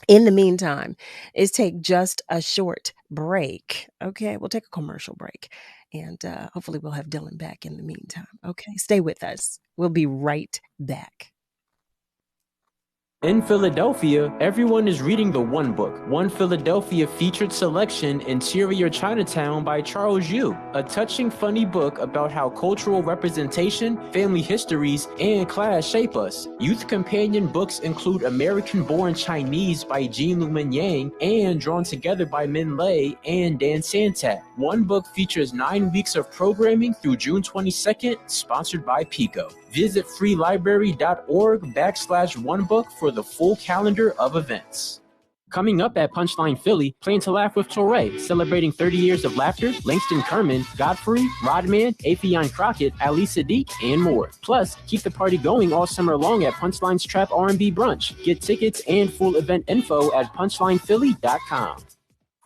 in the meantime, is take just a short break. Okay, we'll take a commercial break. And hopefully we'll have Dillon back in the meantime. Okay, stay with us. We'll be right back. In Philadelphia, everyone is reading the One Book, One Philadelphia featured selection, Interior Chinatown by Charles Yu, a touching, funny book about how cultural representation, family histories, and class shape us. Youth companion books include American-Born Chinese by Jean Lumen Yang and Drawn Together by Min Lei and Dan Santat. One Book features 9 weeks of programming through June 22nd, sponsored by Pico. Visit freelibrary.org/onebook for the full calendar of events. Coming up at Punchline Philly, Plan to Laugh with Torre, celebrating 30 years of laughter, Langston Kerman, Godfrey, Rodman, Afion Crockett, Ali Sadiq, and more. Plus, keep the party going all summer long at Punchline's Trap R&B Brunch. Get tickets and full event info at punchlinephilly.com.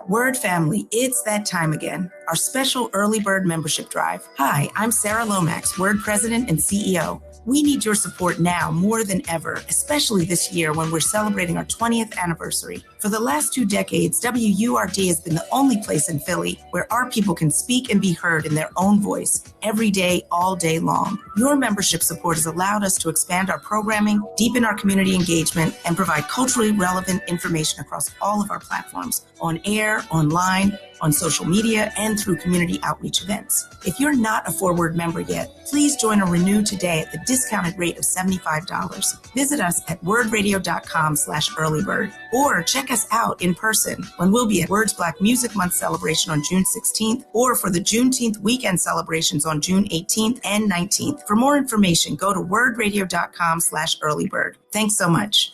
Word family, it's that time again. Our special early bird membership drive. Hi, I'm Sarah Lomax, Word President and CEO. We need your support now more than ever, especially this year when we're celebrating our 20th anniversary. For the last 2 decades, WURD has been the only place in Philly where our people can speak and be heard in their own voice every day, all day long. Your membership support has allowed us to expand our programming, deepen our community engagement, and provide culturally relevant information across all of our platforms, on air, online, on social media, and through community outreach events. If you're not a Forward member yet, please join or renew today at the discounted rate of $75. Visit us at wordradio.com/earlybird or check us out in person when we'll be at Word's Black Music Month celebration on June 16th or for the Juneteenth weekend celebrations on June 18th and 19th. For more information, go to wordradio.com/earlybird. Thanks so much.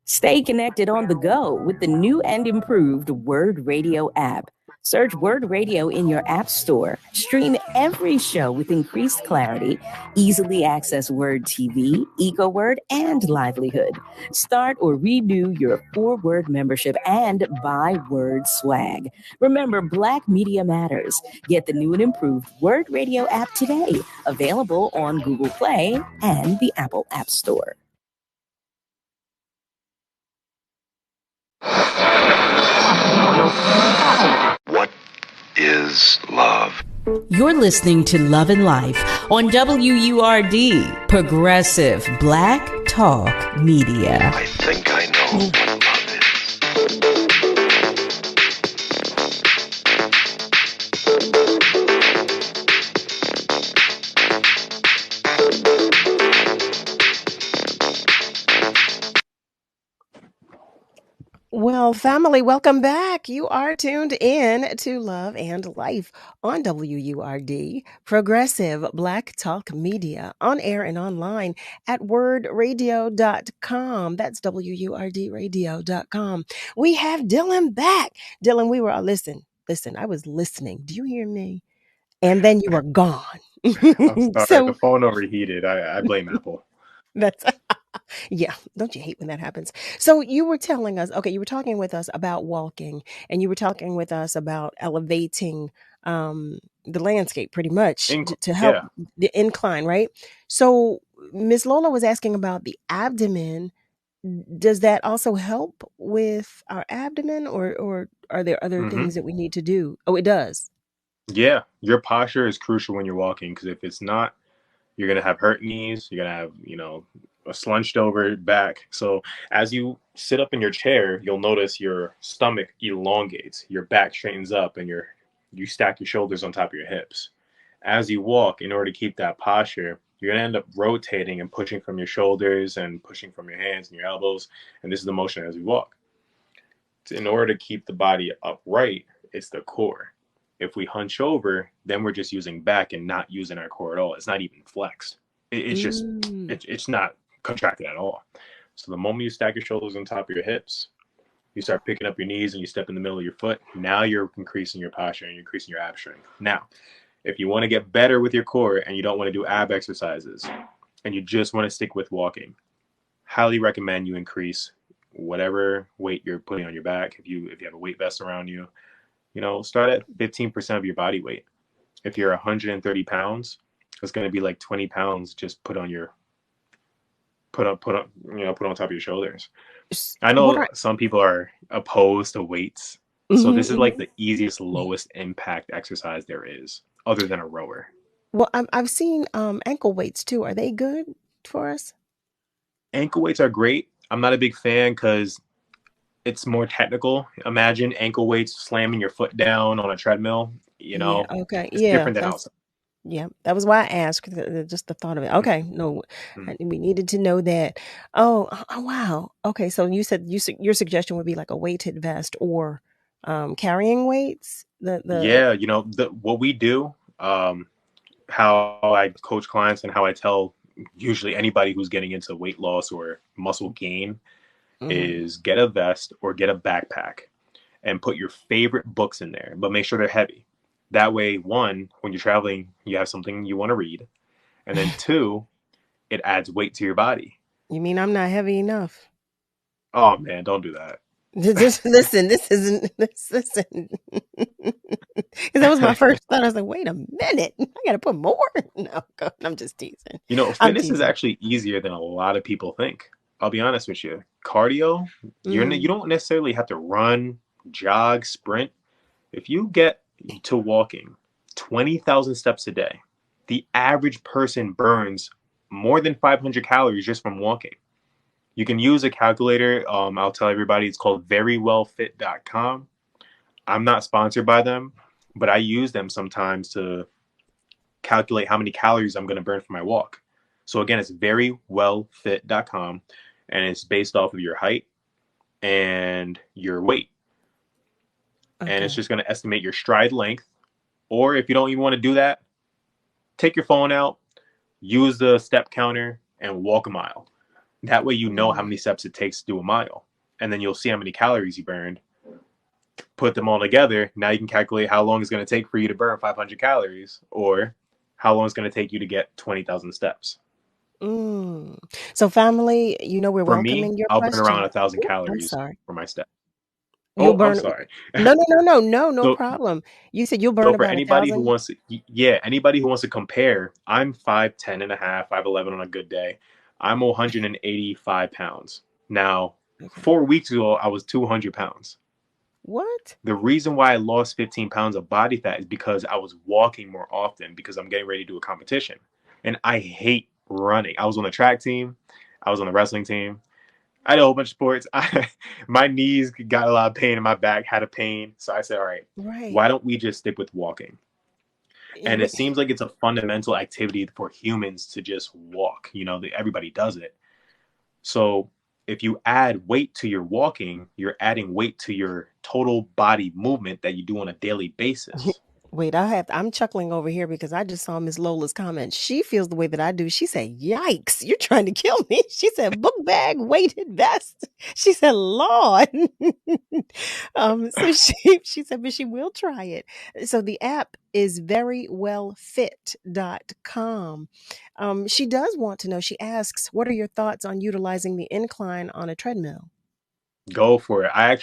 Stay connected on the go with the new and improved Word Radio app. Search Word Radio in your app store. Stream every show with increased clarity. Easily access Word TV, EcoWord, and Livelihood. Start or renew your 4-Word membership and buy Word swag. Remember, Black Media Matters. Get the new and improved Word Radio app today. Available on Google Play and the Apple App Store. What is love? You're listening to Love and Life on WURD, Progressive Black Talk Media. I think I know what love is. Well, family, welcome back. You are tuned in to Love and Life on WURD, Progressive Black Talk Media, on air and online at wordradio.com. That's WURDradio.com. We have Dillon back. Dillon, we were, listen, I was listening. Do you hear me? And then you were gone. I'm sorry, So the phone overheated. I blame Apple. that's yeah, don't you hate when that happens? So you were telling us, okay, you were talking with us about walking, and you were talking with us about elevating the landscape pretty much to help the incline, right? So Miss Lola was asking about the abdomen. Does that also help with our abdomen, or are there other things that we need to do? Oh, it does. Yeah, your posture is crucial when you're walking, because if it's not, you're going to have hurt knees. You're going to have, slunched over back. So as you sit up in your chair, you'll notice your stomach elongates, your back straightens up, and you stack your shoulders on top of your hips. As you walk, in order to keep that posture, you're going to end up rotating and pushing from your shoulders and pushing from your hands and your elbows. And this is the motion as we walk. In order to keep the body upright, it's the core. If we hunch over, then we're just using back and not using our core at all. It's not even flexed. It's just, it's not contracted at all. So the moment you stack your shoulders on top of your hips, you start picking up your knees and you step in the middle of your foot. Now you're increasing your posture and you're increasing your ab strength. Now, if you want to get better with your core and you don't want to do ab exercises and you just want to stick with walking, highly recommend you increase whatever weight you're putting on your back. If you have a weight vest around you, start at 15% of your body weight. If you're 130 pounds, it's going to be like 20 pounds just put on top of your shoulders. I know some people are opposed to weights. So this is like the easiest, lowest impact exercise there is, other than a rower. Well, I've seen ankle weights too. Are they good for us? Ankle weights are great. I'm not a big fan because it's more technical. Imagine ankle weights slamming your foot down on a treadmill. Yeah, okay. It's different than outside. Yeah, that was why I asked, just the thought of it. Okay, no, we needed to know that. Oh, wow. Okay, so you said your suggestion would be like a weighted vest or carrying weights. Yeah, what we do, how I coach clients and how I tell usually anybody who's getting into weight loss or muscle gain is get a vest or get a backpack and put your favorite books in there, but make sure they're heavy. That way, one, when you're traveling, you have something you want to read. And then two, it adds weight to your body. You mean I'm not heavy enough? Oh, man, don't do that. Listen. Because that was my first thought. I was like, wait a minute. I got to put more. No, I'm just teasing. Fitness is actually easier than a lot of people think. I'll be honest with you. Cardio, you don't necessarily have to run, jog, sprint. If you get to walking 20,000 steps a day, the average person burns more than 500 calories just from walking. You can use a calculator. I'll tell everybody it's called verywellfit.com. I'm not sponsored by them, but I use them sometimes to calculate how many calories I'm going to burn for my walk. So again, it's verywellfit.com, and it's based off of your height and your weight. Okay. And it's just going to estimate your stride length. Or if you don't even want to do that, take your phone out, use the step counter, and walk a mile. That way you know how many steps it takes to do a mile. And then you'll see how many calories you burned. Put them all together. Now you can calculate how long it's going to take for you to burn 500 calories or how long it's going to take you to get 20,000 steps. So family, we're welcoming your question. I'll burn around 1,000 calories for my step. I'm sorry. No problem. You said you'll burn so for about anybody 1,000? who wants to, anybody who wants to compare, I'm 5'10" and a half, 5'11" on a good day. I'm 185 pounds. Now, 4 weeks ago, I was 200 pounds. What? The reason why I lost 15 pounds of body fat is because I was walking more often because I'm getting ready to do a competition. And I hate running. I was on the track team. I was on the wrestling team. I had a whole bunch of sports. My knees got a lot of pain and my back had a pain. So I said, all right, why don't we just stick with walking? And it seems like it's a fundamental activity for humans to just walk. Everybody does it. So if you add weight to your walking, you're adding weight to your total body movement that you do on a daily basis. Wait, I'm chuckling over here because I just saw Miss Lola's comment. She feels the way that I do. She said, yikes, you're trying to kill me. She said, book bag, weighted vest. She said, Lord. So she said, but she will try it. So the app is verywellfit.com. She does want to know, she asks, what are your thoughts on utilizing the incline on a treadmill? Go for it. I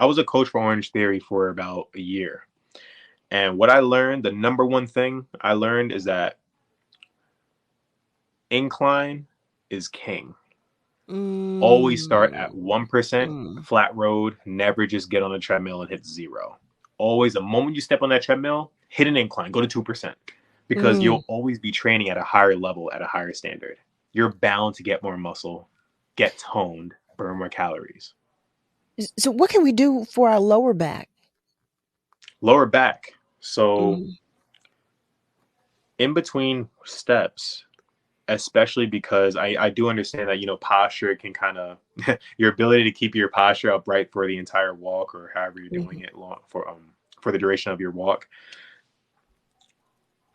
was a coach for Orange Theory for about a year. And what I learned, the number one thing I learned is that incline is king. Always start at 1%, flat road, never just get on a treadmill and hit 0. Always, the moment you step on that treadmill, hit an incline, go to 2%, because you'll always be training at a higher level, at a higher standard. you're bound to get more muscle, get toned, burn more calories. So what can we do for our lower back? Lower back. So in between steps, especially because I do understand that, you know, posture can kind of, your ability to keep your posture upright for the entire walk or however you're doing it long for the duration of your walk,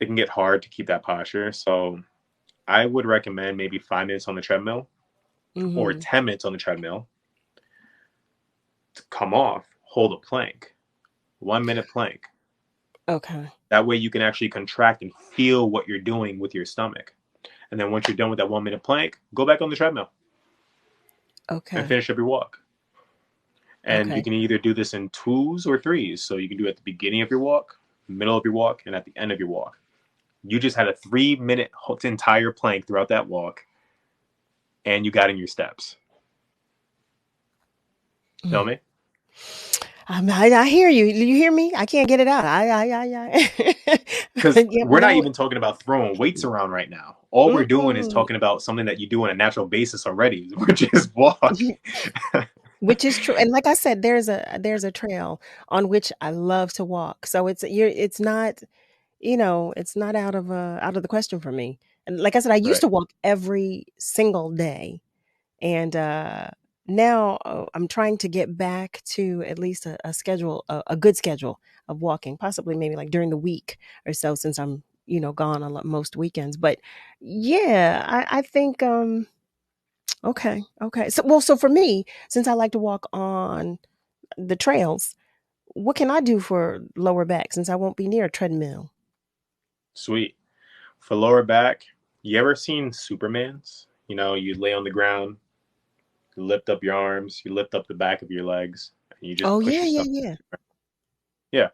it can get hard to keep that posture. So I would recommend maybe 5 minutes on the treadmill or 10 minutes on the treadmill. To come off, hold a plank, 1 minute plank. Okay. That way you can actually contract and feel what you're doing with your stomach. And then once you're done with that 1 minute plank, go back on the treadmill. Okay. And finish up your walk. And Okay. you can either do this in 2s or 3s. So you can do it at the beginning of your walk, middle of your walk, and at the end of your walk. You just had a 3-minute entire plank throughout that walk, and you got in your steps. Feel me? I hear you. You hear me? I can't get it out. Because Yep, we're not no. even talking about throwing weights around right now. All we're doing is talking about something that you do on a natural basis already, which is walk. Which is true. And like I said, there's a trail on which I love to walk. So it's not, you know, it's not out of the question for me. And like I said, I used Right. to walk every single day. And now I'm trying to get back to at least a schedule, a good schedule of walking, possibly maybe like during the week or so, since I'm, you know, gone a lot most weekends. But yeah, I think okay. So for me, since I like to walk on the trails, what can I do for lower back since I won't be near a treadmill? Sweet. For lower back, you ever seen Supermans? You know, you lay on the ground, you lift up your arms, you lift up the back of your legs, and you just Oh push yeah, yourself. Yeah.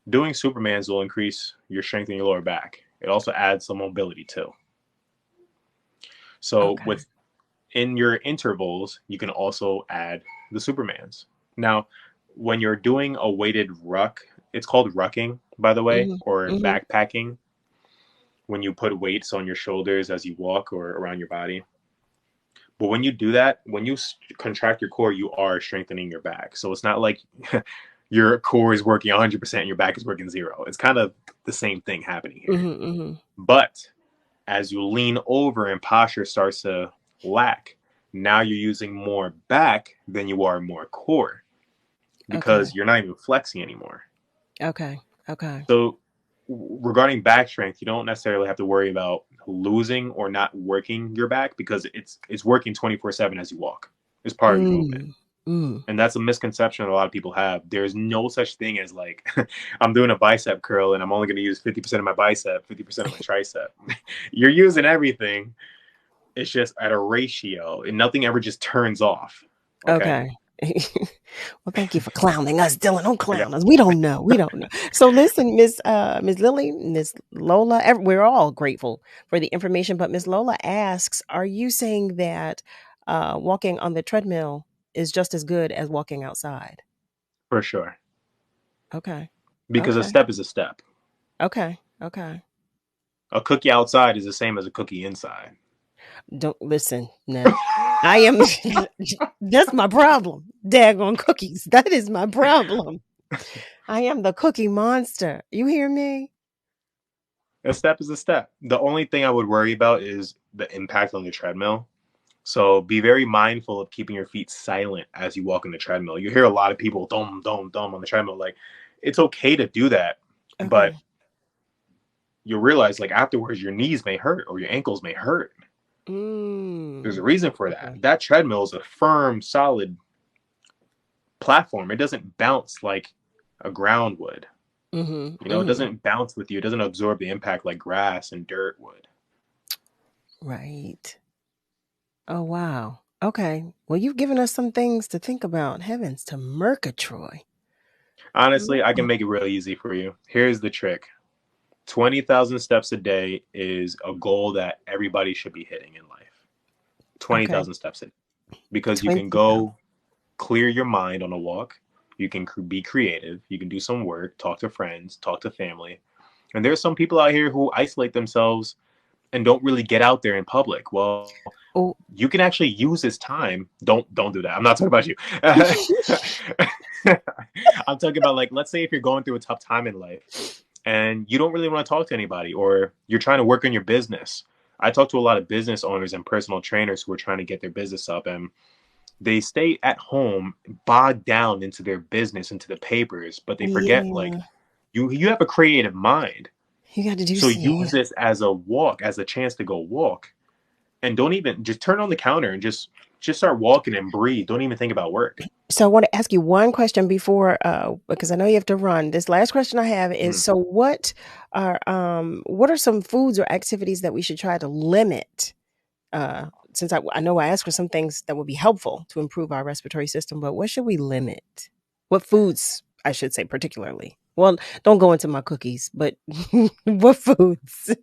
Doing Supermans will increase your strength in your lower back. It also adds some mobility too. So in your intervals, you can also add the Supermans. Now, when you're doing a weighted ruck, it's called rucking, by the way, or backpacking. When you put weights on your shoulders as you walk or around your body. But when you do that, when you contract your core, you are strengthening your back. So it's not like your core is working 100% and your back is working 0. It's kind of the same thing happening here. But as you lean over and posture starts to lack, now you're using more back than you are more core because you're not even flexing anymore. Okay. So regarding back strength, you don't necessarily have to worry about losing or not working your back because it's working 24/7 as you walk. It's part of your movement. And that's a misconception that a lot of people have. There's no such thing as like, I'm doing a bicep curl and I'm only going to use 50% of my bicep, 50% of my tricep. You're using everything. It's just at a ratio and nothing ever just turns off. Okay. Well, thank you for clowning us, Dylan. Don't clown us. We don't know. So listen, Miss Lily, Miss Lola, we're all grateful for the information. But Miss Lola asks, are you saying that walking on the treadmill is just as good as walking outside? For sure. Okay. Because a step is a step. Okay. A cookie outside is the same as a cookie inside. Don't listen. No, I am. That's my problem. Daggone cookies. That is my problem. I am the cookie monster. You hear me? A step is a step. The only thing I would worry about is the impact on the treadmill. So be very mindful of keeping your feet silent as you walk on the treadmill. You hear a lot of people dum, dum, dum on the treadmill. Like, it's okay to do that, but you'll realize like afterwards your knees may hurt or your ankles may hurt. There's a reason for that. That treadmill is a firm, solid platform. It doesn't bounce like a ground would. You know, it doesn't bounce with you. It doesn't absorb the impact like grass and dirt would. Right. Oh, wow. Okay. Well, you've given us some things to think about. Heavens to Murgatroyd. Honestly, I can make it real easy for you. Here's the trick. 20,000 steps a day is a goal that everybody should be hitting in life. 20,000 steps a day. Because you can go clear your mind on a walk. You can be creative. You can do some work, talk to friends, talk to family. And there's some people out here who isolate themselves and don't really get out there in public. Well, Oh. you can actually use this time. Don't do that. I'm not talking about you. I'm talking about, like, let's say if you're going through a tough time in life and you don't really want to talk to anybody, or you're trying to work on your business. I talk to a lot of business owners and personal trainers who are trying to get their business up, and they stay at home bogged down into their business, into the papers, but they forget, like, you have a creative mind. You got to do so use this as a chance to go walk, and don't even just turn on the counter and just start walking and breathe. Don't even think about work. So I want to ask you one question before, because I know you have to run. This last question I have is, so what are some foods or activities that we should try to limit? Since I know I asked for some things that would be helpful to improve our respiratory system, but what should we limit? What foods, I should say, particularly? Well, don't go into my cookies, but what foods?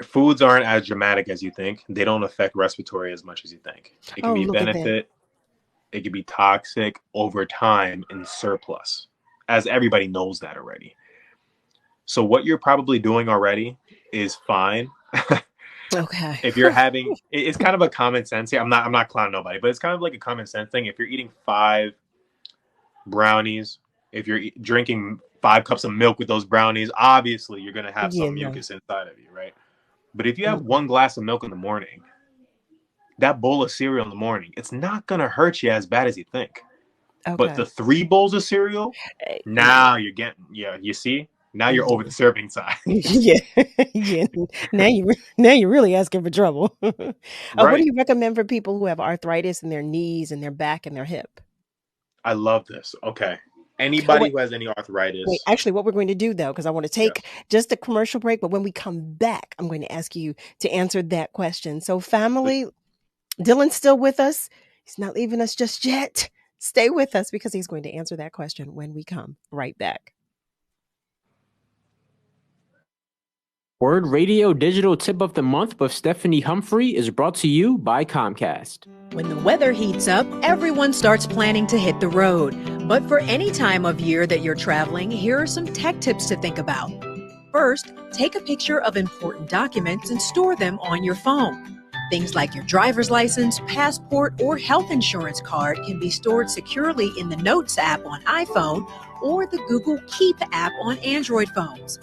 Foods aren't as dramatic as you think. They don't affect respiratory as much as you think. It can be a benefit. It can be toxic over time in surplus, as everybody knows that already. So what you're probably doing already is fine. Okay. If you're having, it's kind of a common sense here. I'm not clowning nobody, but it's kind of like a common sense thing. If you're eating 5 brownies, if you're drinking 5 cups of milk with those brownies, obviously you're going to have some mucus inside of you, right? But if you have 1 glass of milk in the morning, that bowl of cereal in the morning, it's not going to hurt you as bad as you think. Okay. But the 3 bowls of cereal, now you're getting, you see? Now you're over the serving size. Yeah. Now you're really asking for trouble. Right. What do you recommend for people who have arthritis in their knees and their back and their hip? I love this. Okay. Anybody who has any arthritis. Wait, actually, what we're going to do, though, because I want to take just a commercial break, but when we come back, I'm going to ask you to answer that question. So, family, Dillon's still with us. He's not leaving us just yet. Stay with us because he's going to answer that question when we come right back. WURD Radio Digital Tip of the Month with Stephanie Humphrey is brought to you by Comcast. When the weather heats up, everyone starts planning to hit the road. But for any time of year that you're traveling, here are some tech tips to think about. First, take a picture of important documents and store them on your phone. Things like your driver's license, passport, or health insurance card can be stored securely in the Notes app on iPhone or the Google Keep app on Android phones.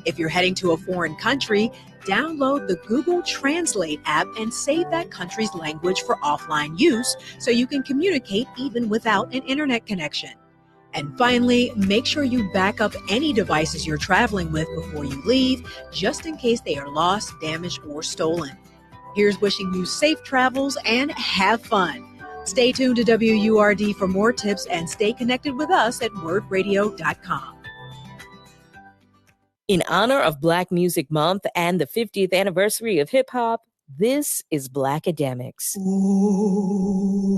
If you're heading to a foreign country, download the Google Translate app and save that country's language for offline use so you can communicate even without an internet connection. And finally, make sure you back up any devices you're traveling with before you leave, just in case they are lost, damaged, or stolen. Here's wishing you safe travels and have fun. Stay tuned to WURD for more tips and stay connected with us at wordradio.com. In honor of Black Music Month and the 50th anniversary of hip-hop, this is Blackademics.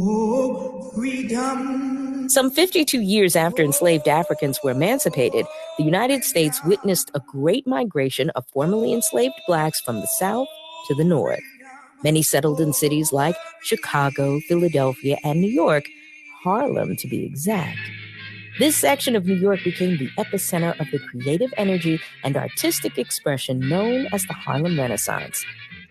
Oh, freedom. Some 52 years after enslaved Africans were emancipated, the United States witnessed a great migration of formerly enslaved Blacks from the South to the North. Many settled in cities like Chicago, Philadelphia, and New York, Harlem to be exact. This section of New York became the epicenter of the creative energy and artistic expression known as the Harlem Renaissance.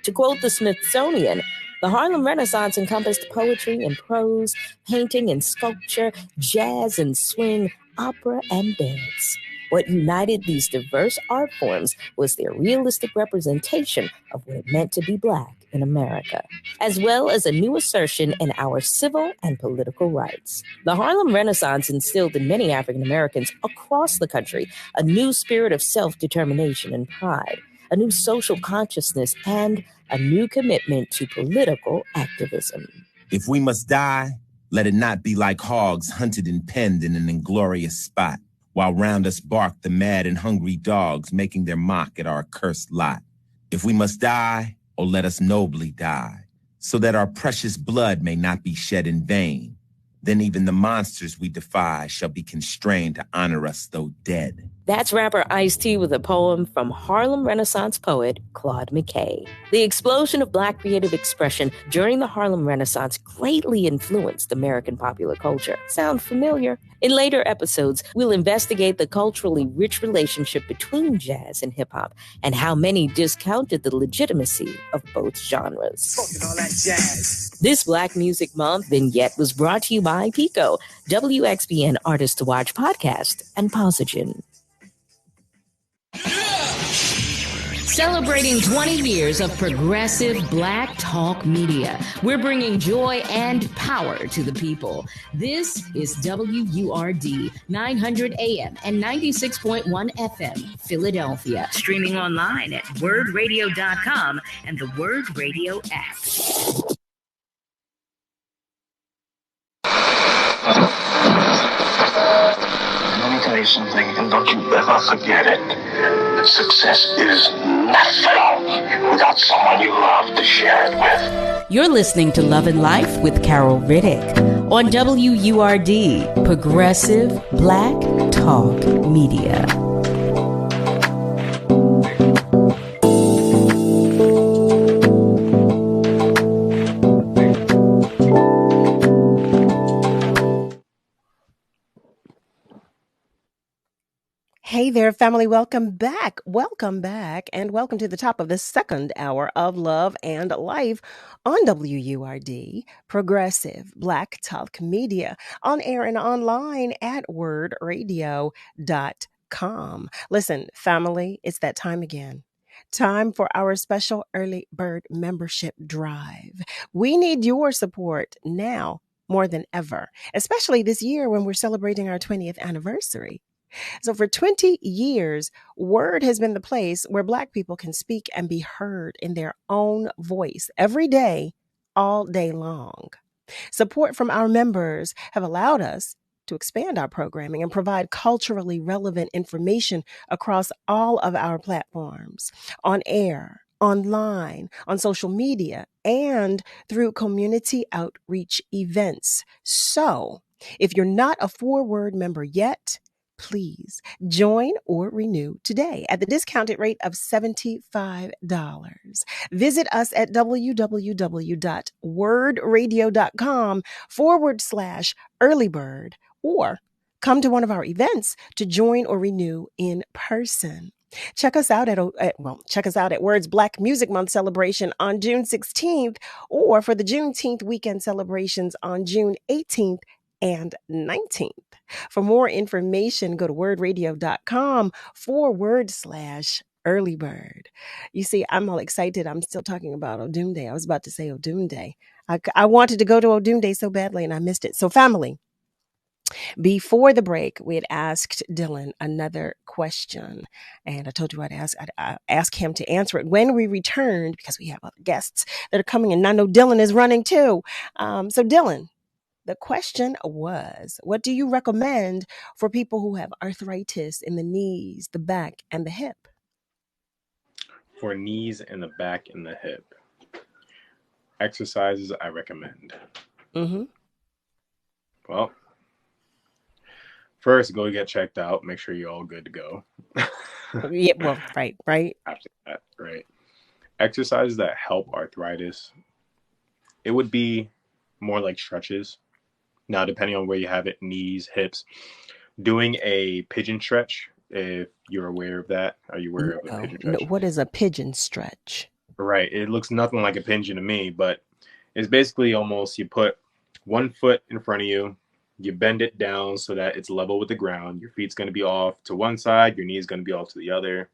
To quote the Smithsonian, the Harlem Renaissance encompassed poetry and prose, painting and sculpture, jazz and swing, opera and dance. What united these diverse art forms was their realistic representation of what it meant to be Black in America, as well as a new assertion in our civil and political rights. The Harlem Renaissance instilled in many African Americans across the country a new spirit of self-determination and pride, a new social consciousness, and a new commitment to political activism. If we must die, let it not be like hogs hunted and penned in an inglorious spot, while round us bark the mad and hungry dogs, making their mock at our accursed lot. If we must die, oh, let us nobly die, so that our precious blood may not be shed in vain. Then even the monsters we defy shall be constrained to honor us though dead. That's rapper Ice-T with a poem from Harlem Renaissance poet Claude McKay. The explosion of Black creative expression during the Harlem Renaissance greatly influenced American popular culture. Sound familiar? In later episodes, we'll investigate the culturally rich relationship between jazz and hip-hop and how many discounted the legitimacy of both genres. This Black Music Month vignette was brought to you by Pico, WXBN Artist to Watch podcast, and Posigen. Celebrating 20 years of progressive Black talk media, we're bringing joy and power to the people. This is WURD 900 AM and 96.1 FM, Philadelphia. Streaming online at wordradio.com and the Word Radio app. Let me tell you something, and don't you ever forget it. That success is nothing without someone you love to share it with. You're listening to Love and Life with Carol Riddick on WURD, Progressive Black Talk Media. Hey there, family. Welcome back, and welcome to the top of the second hour of Love and Life on WURD, Progressive Black Talk Media, on air and online at wordradio.com. Listen, family, it's that time again. Time for our special early bird membership drive. We need your support now more than ever, especially this year when we're celebrating our 20th anniversary. So for 20 years, WURD has been the place where Black people can speak and be heard in their own voice every day, all day long. Support from our members have allowed us to expand our programming and provide culturally relevant information across all of our platforms, on air, online, on social media, and through community outreach events. So if you're not a WURD member yet, please join or renew today at the discounted rate of $75. Visit us at www.wordradio.com/earlybird or come to one of our events to join or renew in person. Check us out at WURD's Black Music Month celebration on June 16th or for the Juneteenth weekend celebrations on June 18th and 19th. For more information, go to wordradio.com/earlybird. You see, I'm all excited. I'm still talking about Odun Day. I was about to say Odun Day. I wanted to go to Odun Day so badly and I missed it. So family, before the break, we had asked Dillon another question, and I told you I'd ask him to answer it when we returned because we have other guests that are coming, and I know Dillon is running too. So Dillon, the question was, what do you recommend for people who have arthritis in the knees, the back, and the hip? For knees and the back and the hip, exercises I recommend. Well, first, go get checked out. Make sure you're all good to go. Yeah, well, right. After that, right. Exercises that help arthritis, it would be more like stretches. Now, depending on where you have it, knees, hips, doing a pigeon stretch, if you're aware of that. Are you aware of a pigeon stretch? No, what is a pigeon stretch? Right. It looks nothing like a pigeon to me, but it's basically almost you put one foot in front of you, you bend it down so that it's level with the ground. Your feet's going to be off to one side, your knee is going to be off to the other,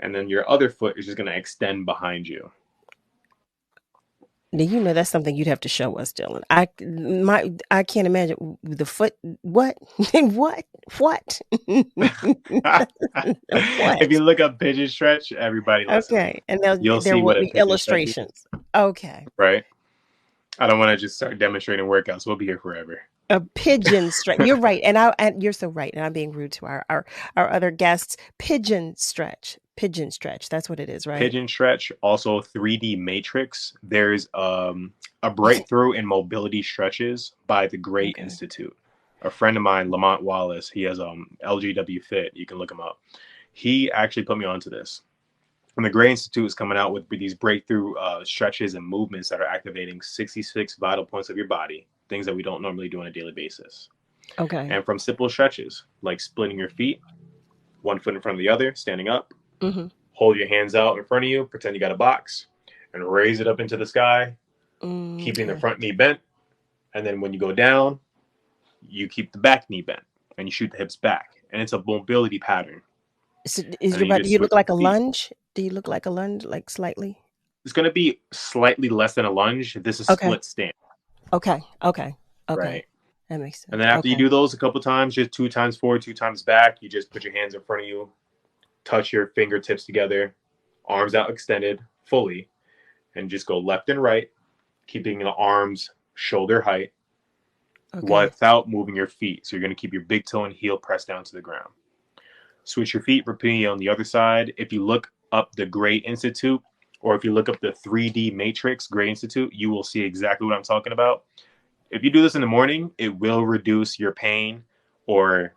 and then your other foot is just going to extend behind you. Now, you know that's something you'd have to show us, Dillon. I can't imagine the foot. What? what? If you look up pigeon stretch, everybody listens. Okay, and you'll there see will what be illustrations. Okay, right. I don't want to just start demonstrating workouts. We'll be here forever. A pigeon stretch. You're right, and you're so right. And I'm being rude to our other guests. Pigeon stretch. That's what it is, right? Pigeon stretch. Also, 3D Matrix. There's a breakthrough in mobility stretches by the Great Institute. A friend of mine, Lamont Wallace, he has LGW Fit. You can look him up. He actually put me onto this. And the Gray Institute is coming out with these breakthrough stretches and movements that are activating 66 vital points of your body, things that we don't normally do on a daily basis. Okay. And from simple stretches, like splitting your feet, one foot in front of the other, standing up, hold your hands out in front of you, pretend you got a box, and raise it up into the sky, keeping the front knee bent. And then when you go down, you keep the back knee bent, and you shoot the hips back. And it's a mobility pattern. So do you look like a lunge? Do you look like a lunge, like slightly? It's going to be slightly less than a lunge. This is split stand. Okay. Right. That makes sense. And then after you do those a couple times, just 2 times forward, 2 times back, you just put your hands in front of you, touch your fingertips together, arms out extended fully, and just go left and right, keeping the arms shoulder height without moving your feet. So you're going to keep your big toe and heel pressed down to the ground. Switch your feet, repeating on the other side. If you look up the Gray Institute, or if you look up the 3D Matrix Gray Institute, you will see exactly what I'm talking about. If you do this in the morning, it will reduce your pain or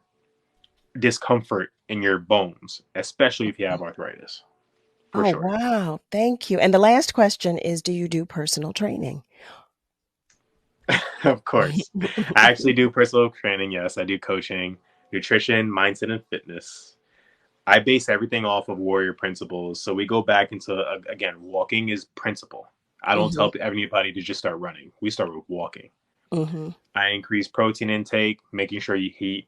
discomfort in your bones, especially if you have arthritis. For sure. Wow. Thank you. And the last question is, do you do personal training? Of course. I actually do personal training. Yes, I do coaching, nutrition, mindset, and fitness. I base everything off of warrior principles. So we go back into, again, walking is principle. I don't tell anybody to just start running. We start with walking. I increase protein intake, making sure you eat,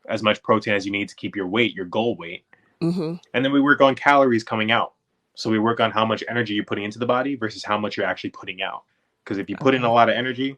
as much protein as you need to keep your weight, your goal weight. And then we work on calories coming out. So we work on how much energy you're putting into the body versus how much you're actually putting out. Because if you put in a lot of energy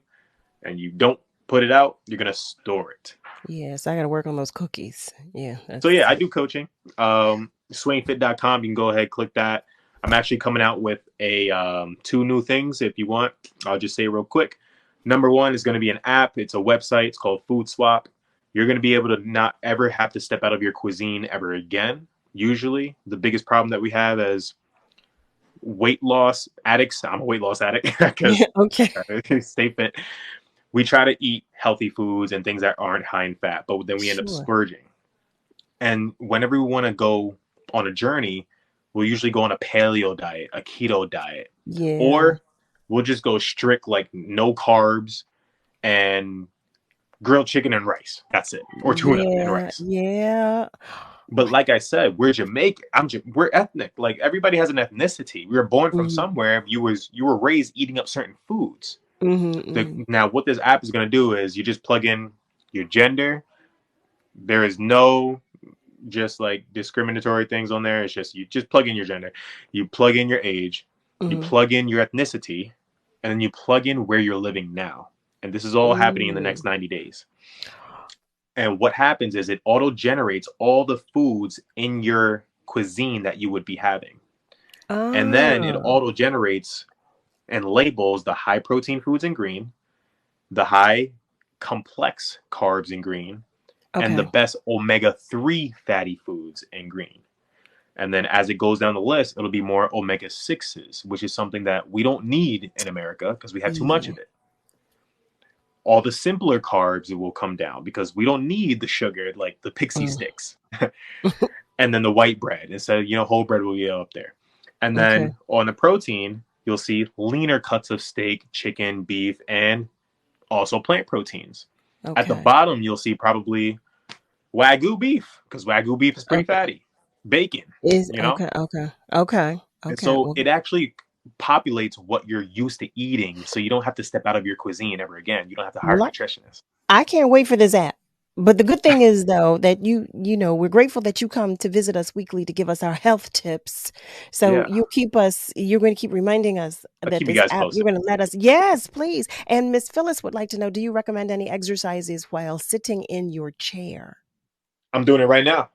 and you don't put it out, you're going to store it. Yes, I got to work on those cookies. Yeah. So yeah, I do coaching. SwaineFit.com. You can go ahead, click that. I'm actually coming out with 2 new things. If you want, I'll just say real quick. Number 1 is going to be an app. It's a website. It's called Food Swap. You're going to be able to not ever have to step out of your cuisine ever again. Usually, the biggest problem that we have as weight loss addicts, I'm a weight loss addict. Stay fit. We try to eat healthy foods and things that aren't high in fat, but then we end up splurging. And whenever we want to go on a journey, we'll usually go on a paleo diet, a keto diet. Yeah. Or we'll just go strict, like no carbs and grilled chicken and rice. That's it. Or tuna and rice. Yeah. But like I said, we're Jamaican. We're ethnic. Like everybody has an ethnicity. We were born from somewhere. You were raised eating up certain foods. Now, what this app is going to do is you just plug in your gender. There is no just like discriminatory things on there. It's just you just plug in your gender. You plug in your age. You plug in your ethnicity. And then you plug in where you're living now. And this is all happening in the next 90 days. And what happens is it auto-generates all the foods in your cuisine that you would be having. And then it auto-generates and labels the high protein foods in green, the high complex carbs in green, and the best omega-3 fatty foods in green. And then as it goes down the list, it'll be more omega-6s, which is something that we don't need in America because we have too much of it. All the simpler carbs will come down because we don't need the sugar, like the pixie sticks. And then the white bread. Instead, whole bread will be up there. And then on the protein, you'll see leaner cuts of steak, chicken, beef, and also plant proteins. At the bottom, you'll see probably Wagyu beef because Wagyu beef is pretty fatty. Bacon. Okay. And so it actually populates what you're used to eating, so you don't have to step out of your cuisine ever again. You don't have to hire a nutritionist. I can't wait for this app. But the good thing is, though, that we're grateful that you come to visit us weekly to give us our health tips. So you're going to keep reminding us that this app, you're going to let us. Yes, please. And Miss Phyllis would like to know, do you recommend any exercises while sitting in your chair? I'm doing it right now.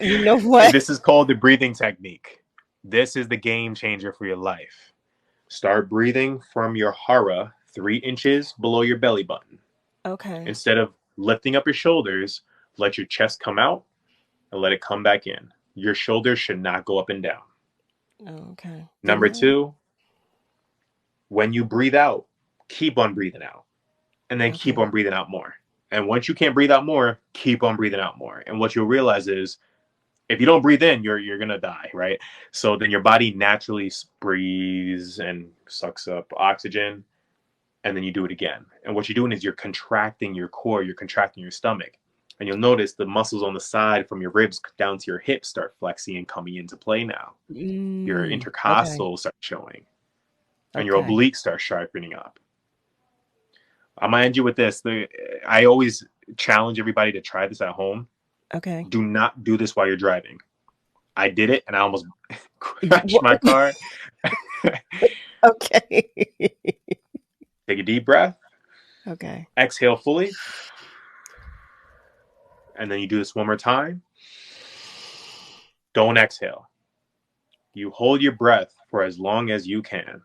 You know what? This is called the breathing technique. This is the game changer for your life. Start breathing from your hara 3 inches below your belly button. Okay. Instead of lifting up your shoulders, let your chest come out and let it come back in. Your shoulders should not go up and down. Okay. Number 2, when you breathe out, keep on breathing out. and then keep on breathing out more. And once you can't breathe out more, keep on breathing out more. And what you'll realize is if you don't breathe in, you're gonna die, right? So then your body naturally breathes and sucks up oxygen, and then you do it again. And what you're doing is you're contracting your core, you're contracting your stomach. And you'll notice the muscles on the side from your ribs down to your hips start flexing and coming into play now. Your intercostals start showing. And your obliques start sharpening up. I'm gonna end you with this. I always challenge everybody to try this at home. Okay. Do not do this while you're driving. I did it and I almost crashed my car. Okay. Take a deep breath. Okay. Exhale fully. And then you do this one more time. Don't exhale. You hold your breath for as long as you can.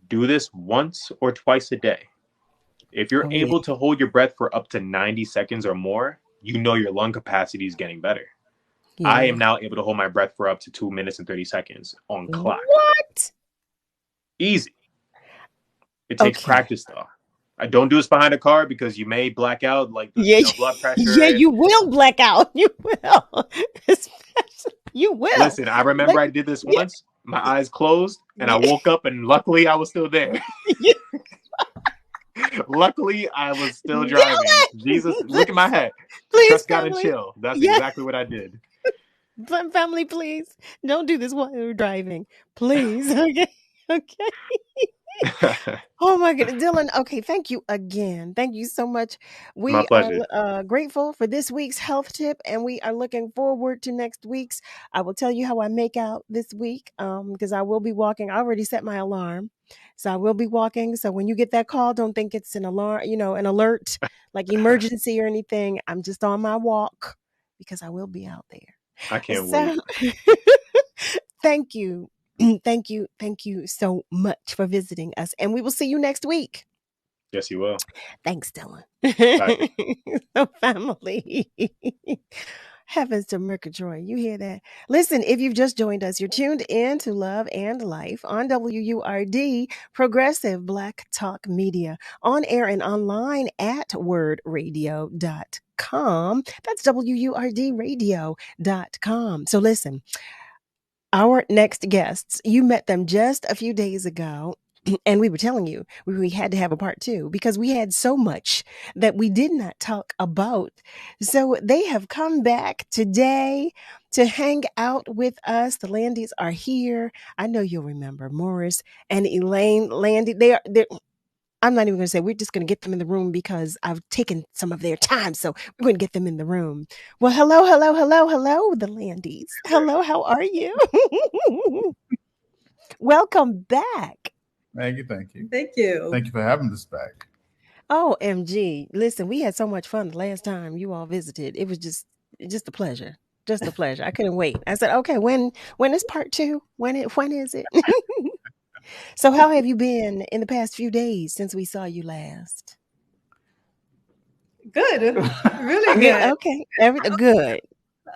Do this once or twice a day. If you're able to hold your breath for up to 90 seconds or more, you know your lung capacity is getting better. Yeah. I am now able to hold my breath for up to 2 minutes and 30 seconds on clock. What? Easy. It takes practice, though. I don't do this behind a car because you may black out, like blood pressure. Yeah, you will black out. You will. You will. Listen, I remember I did this once. My eyes closed, and I woke up, and luckily I was still there. Luckily, I was still driving. Jesus, look at my head. Please, trust God and chill. That's exactly what I did. Family, please don't do this while you're driving. Please. Okay. Oh my goodness, Dillon. Okay, thank you again. Thank you so much. We are grateful for this week's health tip, and we are looking forward to next week's. I will tell you how I make out this week, because I will be walking. I already set my alarm, so I will be walking. So when you get that call, don't think it's an alarm, an alert, like emergency or anything. I'm just on my walk because I will be out there. I can't wait. Thank you. Thank you so much for visiting us, and we will see you next week. Yes, you will. Thanks, Dillon. Bye. So, family. Heavens to Murgatroyd. You hear that? Listen, if you've just joined us, you're tuned in to Love and Life on WURD, Progressive Black Talk Media, on air and online at wordradio.com. That's WURDradio.com. So listen, our next guests, you met them just a few days ago, and we were telling you we had to have a part 2 because we had so much that we did not talk about. So they have come back today to hang out with us. The Landys are here. I know you'll remember Morris and Elaine Landy. They're I'm not even going to say, we're just going to get them in the room because I've taken some of their time. So we're going to get them in the room. Well, hello, the Landys. Hello, how are you? Welcome back. Thank you. Thank you. Thank you for having us back. Oh, MG. Listen, we had so much fun the last time you all visited. It was just a pleasure. Just a pleasure. I couldn't wait. I said, okay, when is part 2? When is it? So how have you been in the past few days since we saw you last? Good. Really good. Okay. Good.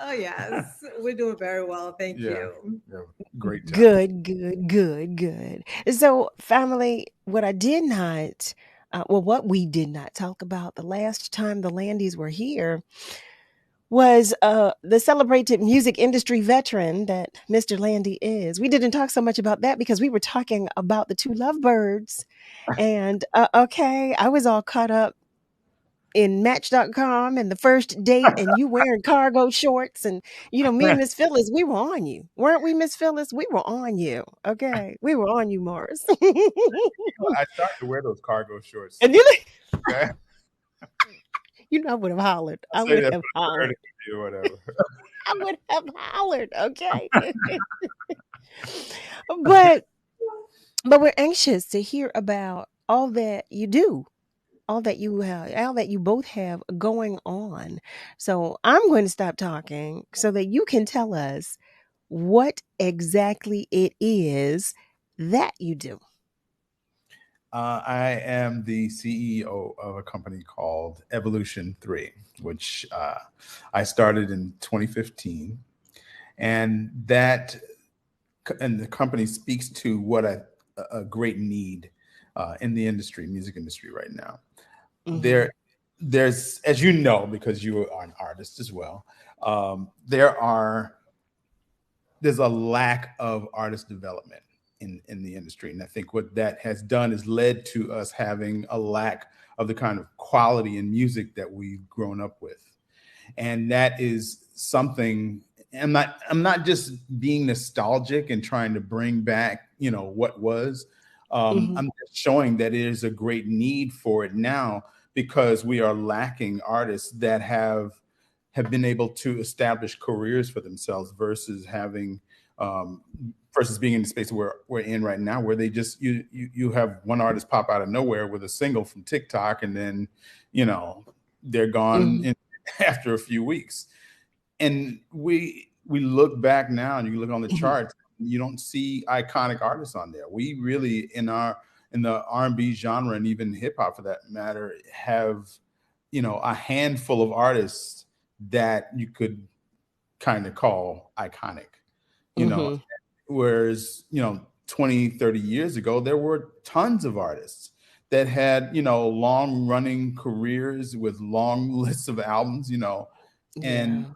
Oh, yes. We're doing very well. Thank you. Yeah. Great job. Good. So, family, what we did not talk about the last time the Landys were here was the celebrated music industry veteran that Mr. Landy is. We didn't talk so much about that because we were talking about the 2 lovebirds. And, I was all caught up in Match.com and the first date and you wearing cargo shorts. And, me and Miss Phyllis, we were on you. Weren't we, Miss Phyllis? We were on you. Okay. We were on you, Morris. I started to wear those cargo shorts. And okay. I would have hollered. I would have hollered. Or whatever. I would have hollered. Okay. But we're anxious to hear about all that you do, all that you both have going on. So I'm going to stop talking so that you can tell us what exactly it is that you do. I am the CEO of a company called Evolution3, which I started in 2015. And the company speaks to what a great need in the music industry right now. there's, as you know, because you are an artist as well, there's a lack of artist development in the industry. And I think what that has done is led to us having a lack of the kind of quality in music that we've grown up with. And that is something, I'm not just being nostalgic and trying to bring back, what was. I'm just showing that it is a great need for it now, because we are lacking artists that have been able to establish careers for themselves versus having versus being in the space where we're in right now, where they just you have one artist pop out of nowhere with a single from TikTok, and then they're gone after a few weeks. And we look back now, and you look on the charts, you don't see iconic artists on there. We really in the R&B genre, and even hip hop for that matter, have a handful of artists that you could kind of call iconic, whereas 20, 30 years ago there were tons of artists that had long running careers with long lists of albums, and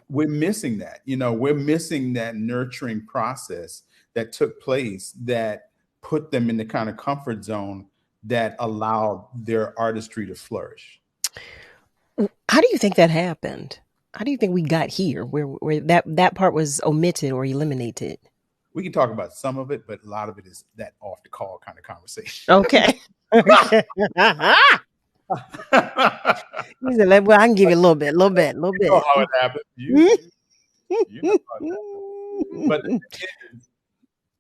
we're missing that. We're missing that nurturing process that took place that put them in the kind of comfort zone that allowed their artistry to flourish. How do you think that happened? How do you think we got here where that part was omitted or eliminated? We can talk about some of it, but a lot of it is that off the call kind of conversation. Okay. He said, well, I can give you a little bit. You know how it happened. You know how it happened. But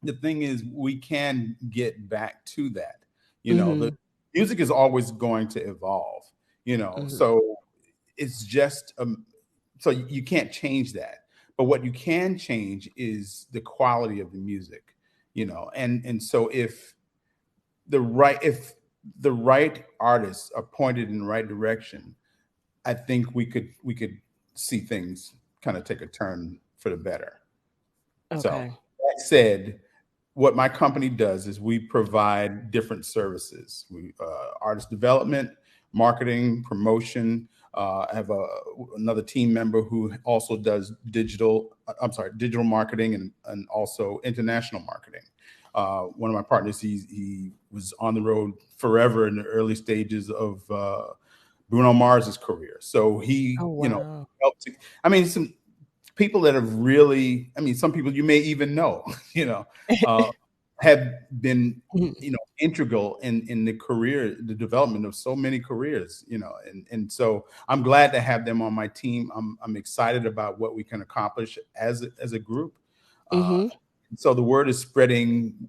the thing is, we can get back to that. The music is always going to evolve, so it's just, so you can't change that. But what you can change is the quality of the music, and so if the right artists are pointed in the right direction, I think we could see things kind of take a turn for the better. Okay. So that said, what my company does is we provide different services. We artist development, marketing, promotion. I have another team member who also does digital marketing and also international marketing. One of my partners, he was on the road forever in the early stages of Bruno Mars's career. So he, helped. Some people that have really, some people you may even know, have been, integral in the development of so many careers, and so I'm glad to have them on my team. I'm excited about what we can accomplish as a group. So the word is spreading,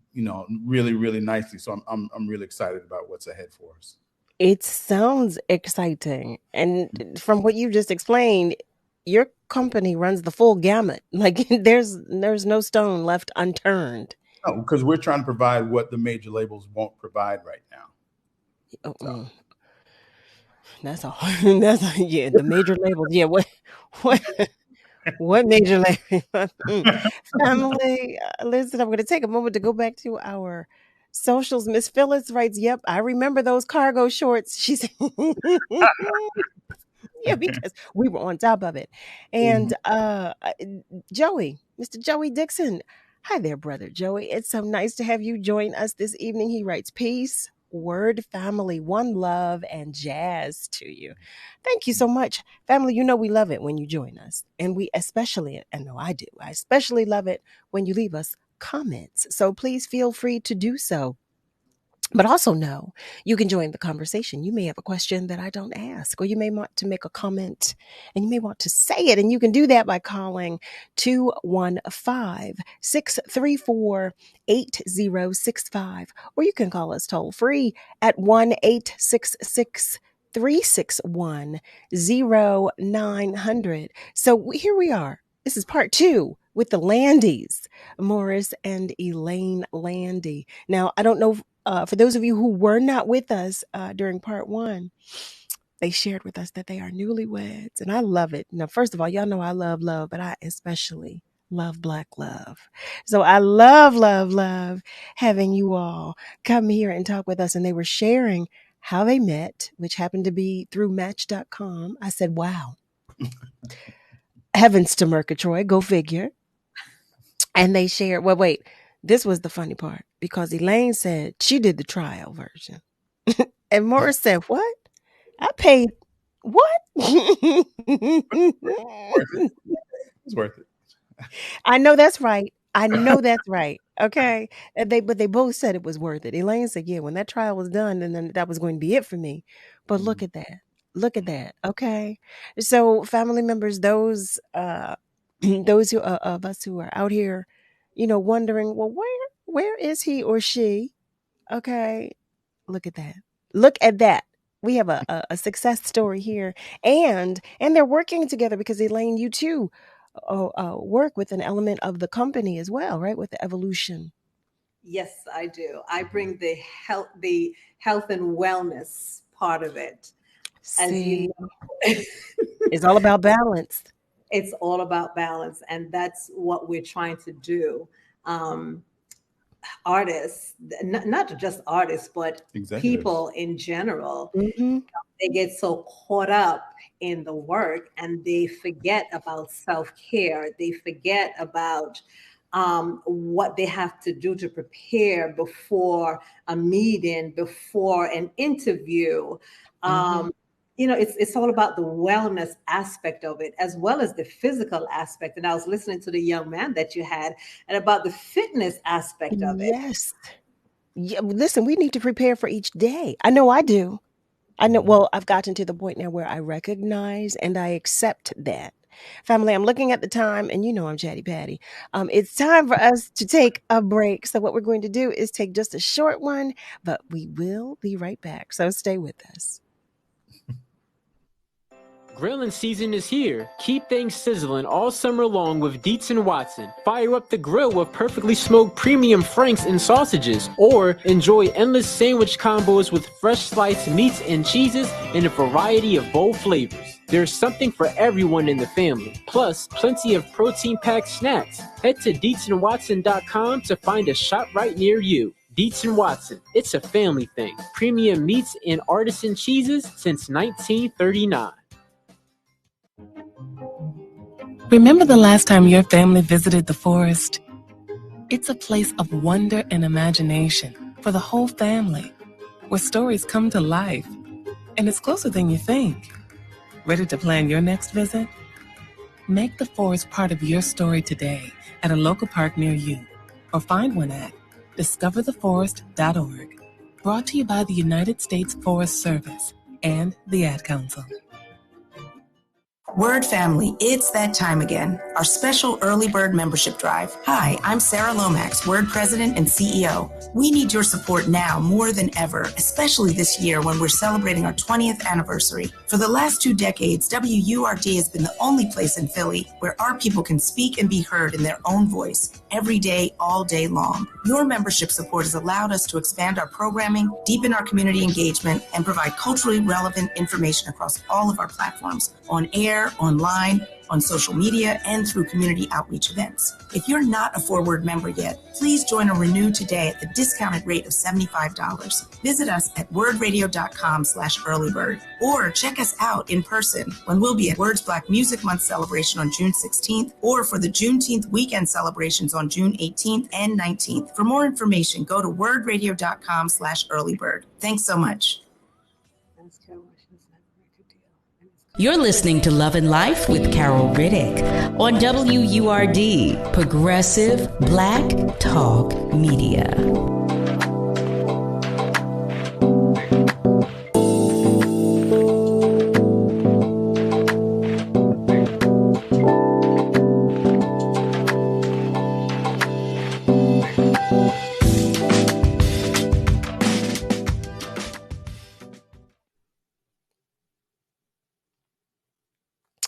really, really nicely. So I'm really excited about what's ahead for us. It sounds exciting. And from what you just explained, your company runs the full gamut. Like there's no stone left unturned. No, because we're trying to provide what the major labels won't provide right now. So. That's all. Yeah, the major labels. Yeah, what major label? Family, listen, I'm going to take a moment to go back to our socials. Miss Phyllis writes, "Yep, I remember those cargo shorts." She said, "Yeah, because we were on top of it." And Joey, Mr. Joey Dixon, hi there, brother Joey. It's so nice to have you join us this evening. He writes, "Peace, word, family, one love, and jazz to you." Thank you so much, family. We love it when you join us, and we especially, and no, I especially love it when you leave us comments. So please feel free to do so. But also know you can join the conversation. You may have a question that I don't ask, or you may want to make a comment and you may want to say it. And you can do that by calling 215-634-8065, or you can call us toll free at 1-866-361-0900. So here we are. This is part 2 with the Landys, Morris and Elaine Landy. Now, I don't know, for those of you who were not with us during part 1, they shared with us that they are newlyweds, and I love it. Now, first of all, y'all know I love love, but I especially love Black love. So I love having you all come here and talk with us, and they were sharing how they met, which happened to be through Match.com. I said, wow. Heavens to Murgatroyd, go figure. And they shared, well, wait, this was the funny part because Elaine said she did the trial version. And Morris said, what? I paid what? It's worth it. I know that's right. I know that's right. Okay. But they both said it was worth it. Elaine said, yeah, when that trial was done, and then that was going to be it for me. But look at that. Look at that. Okay. So family members, those those who of us who are out here, wondering, well, where is he or she? Okay. Look at that. Look at that. We have a success story here, and they're working together because Elaine, you too, work with an element of the company as well, right? With the evolution. Yes, I do. I bring the health and wellness part of it. As you know, it's all about balance. It's all about balance, and that's what we're trying to do. Artists, not just artists, but people in general, they get so caught up in the work and they forget about self-care. They forget about what they have to do to prepare before a meeting, before an interview. It's all about the wellness aspect of it, as well as the physical aspect. And I was listening to the young man that you had, and about the fitness aspect of it. Yes. Yeah, listen, we need to prepare for each day. I know I do. I know. Well, I've gotten to the point now where I recognize and I accept that. Family, I'm looking at the time, and I'm Chatty Patty. It's time for us to take a break. So what we're going to do is take just a short one, but we will be right back. So stay with us. Grilling season is here. Keep things sizzling all summer long with Dietz & Watson. Fire up the grill with perfectly smoked premium franks and sausages, or enjoy endless sandwich combos with fresh sliced meats and cheeses in a variety of bold flavors. There's something for everyone in the family, plus plenty of protein-packed snacks. Head to DietzandWatson.com to find a shop right near you. Dietz & Watson, it's a family thing. Premium meats and artisan cheeses since 1939. Remember the last time your family visited the forest? It's a place of wonder and imagination for the whole family, where stories come to life. And it's closer than you think. Ready to plan your next visit? Make the forest part of your story today at a local park near you, or find one at discovertheforest.org. Brought to you by the United States Forest Service and the Ad Council. WURD family, it's that time again. Our special early bird membership drive. Hi, I'm Sarah Lomax, WURD president and CEO. We need your support now more than ever, especially this year when we're celebrating our 20th anniversary. For the last 2 decades, WURD has been the only place in Philly where our people can speak and be heard in their own voice every day, all day long. Your membership support has allowed us to expand our programming, deepen our community engagement, and provide culturally relevant information across all of our platforms, on air, online, on social media, and through community outreach events. If you're not a Forward member yet, please join or renew today at the discounted rate of $75. Visit us at wordradio.com/earlybird, or check us out in person when we'll be at WURD's Black Music Month celebration on June 16th, or for the Juneteenth weekend celebrations on June 18th and 19th. For more information, go to wordradio.com/earlybird. Thanks so much. You're listening to Love and Life with Carol Riddick on WURD, Progressive Black Talk Media.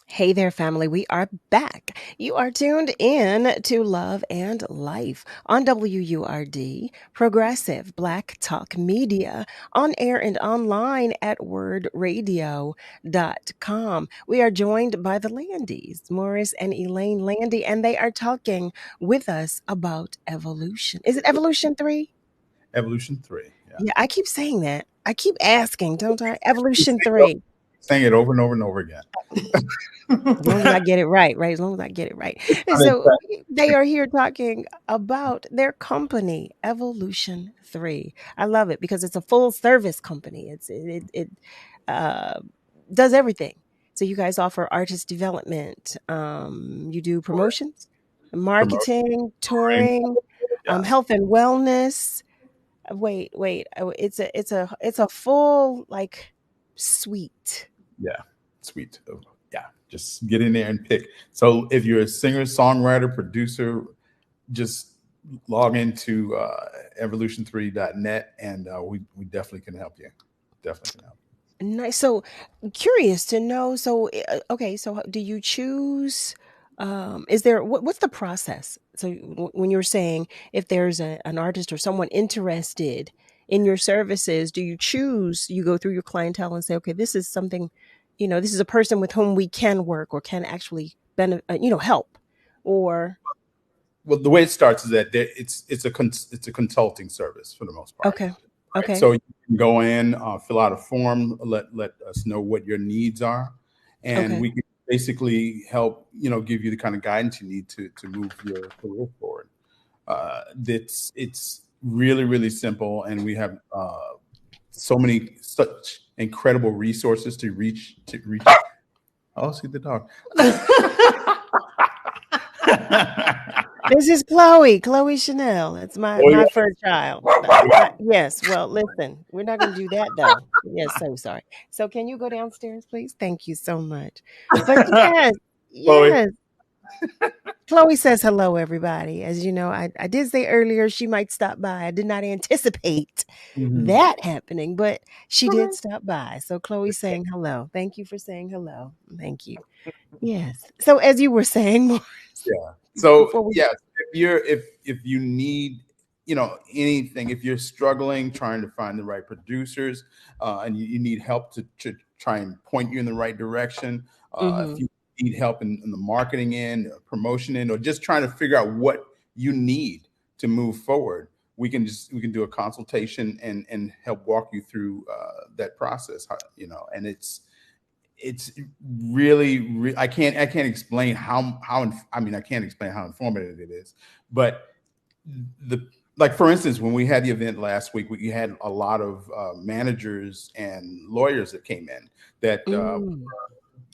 Hey there, family. We are back. You are tuned in to Love and Life on WURD, Progressive Black Talk Media, on air and online at wordradio.com. We are joined by the Landys, Morris and Elaine Landy, and they are talking with us about evolution. Is it Evolution 3? Evolution 3. Yeah, I keep saying that. I keep asking, don't I? Evolution3. Saying it over and over and over again. As long as I get it right? As long as I get it right. And so they are here talking about their company, Evolution3. I love it because it's a full service company. It does everything. So you guys offer artist development. You do promotions, marketing, touring, health and wellness. Wait. It's a full like suite. Yeah, suite. Yeah, just get in there and pick. So if you're a singer, songwriter, producer, just log into evolution3.net and we definitely can help you. Definitely can help. Nice. So curious to know. So okay. So do you choose? Is there what's the process? So when you're saying if there's an artist or someone interested in your services, do you choose? You go through your clientele and say, okay, this is something, this is a person with whom we can work or can actually help, or. Well, the way it starts is that it's a consulting service for the most part. Okay. Right? Okay. So you can go in, fill out a form, let us know what your needs are, and we can basically help give you the kind of guidance you need to move your career forward. It's really, really simple, and we have such incredible resources to reach. Oh, see the dog. This is Chloe Chanel. It's my first child. Yes. Well, listen, we're not going to do that though. Yes. So sorry. So can you go downstairs, please? Thank you so much. But yes. Chloe says hello, everybody. As you know, I did say earlier she might stop by. I did not anticipate that happening, but she did stop by. So Chloe's saying hello. Thank you for saying hello. Thank you. Yes. So as you were saying, Morris. Yeah. So yes, if you need anything, if you're struggling trying to find the right producers and you need help to try and point you in the right direction, if you need help in the marketing end, promotion end, or just trying to figure out what you need to move forward, we can do a consultation and help walk you through that process. And it's really I can't explain how I can't explain how informative it is, but for instance, when we had the event last week, we had a lot of managers and lawyers that came in that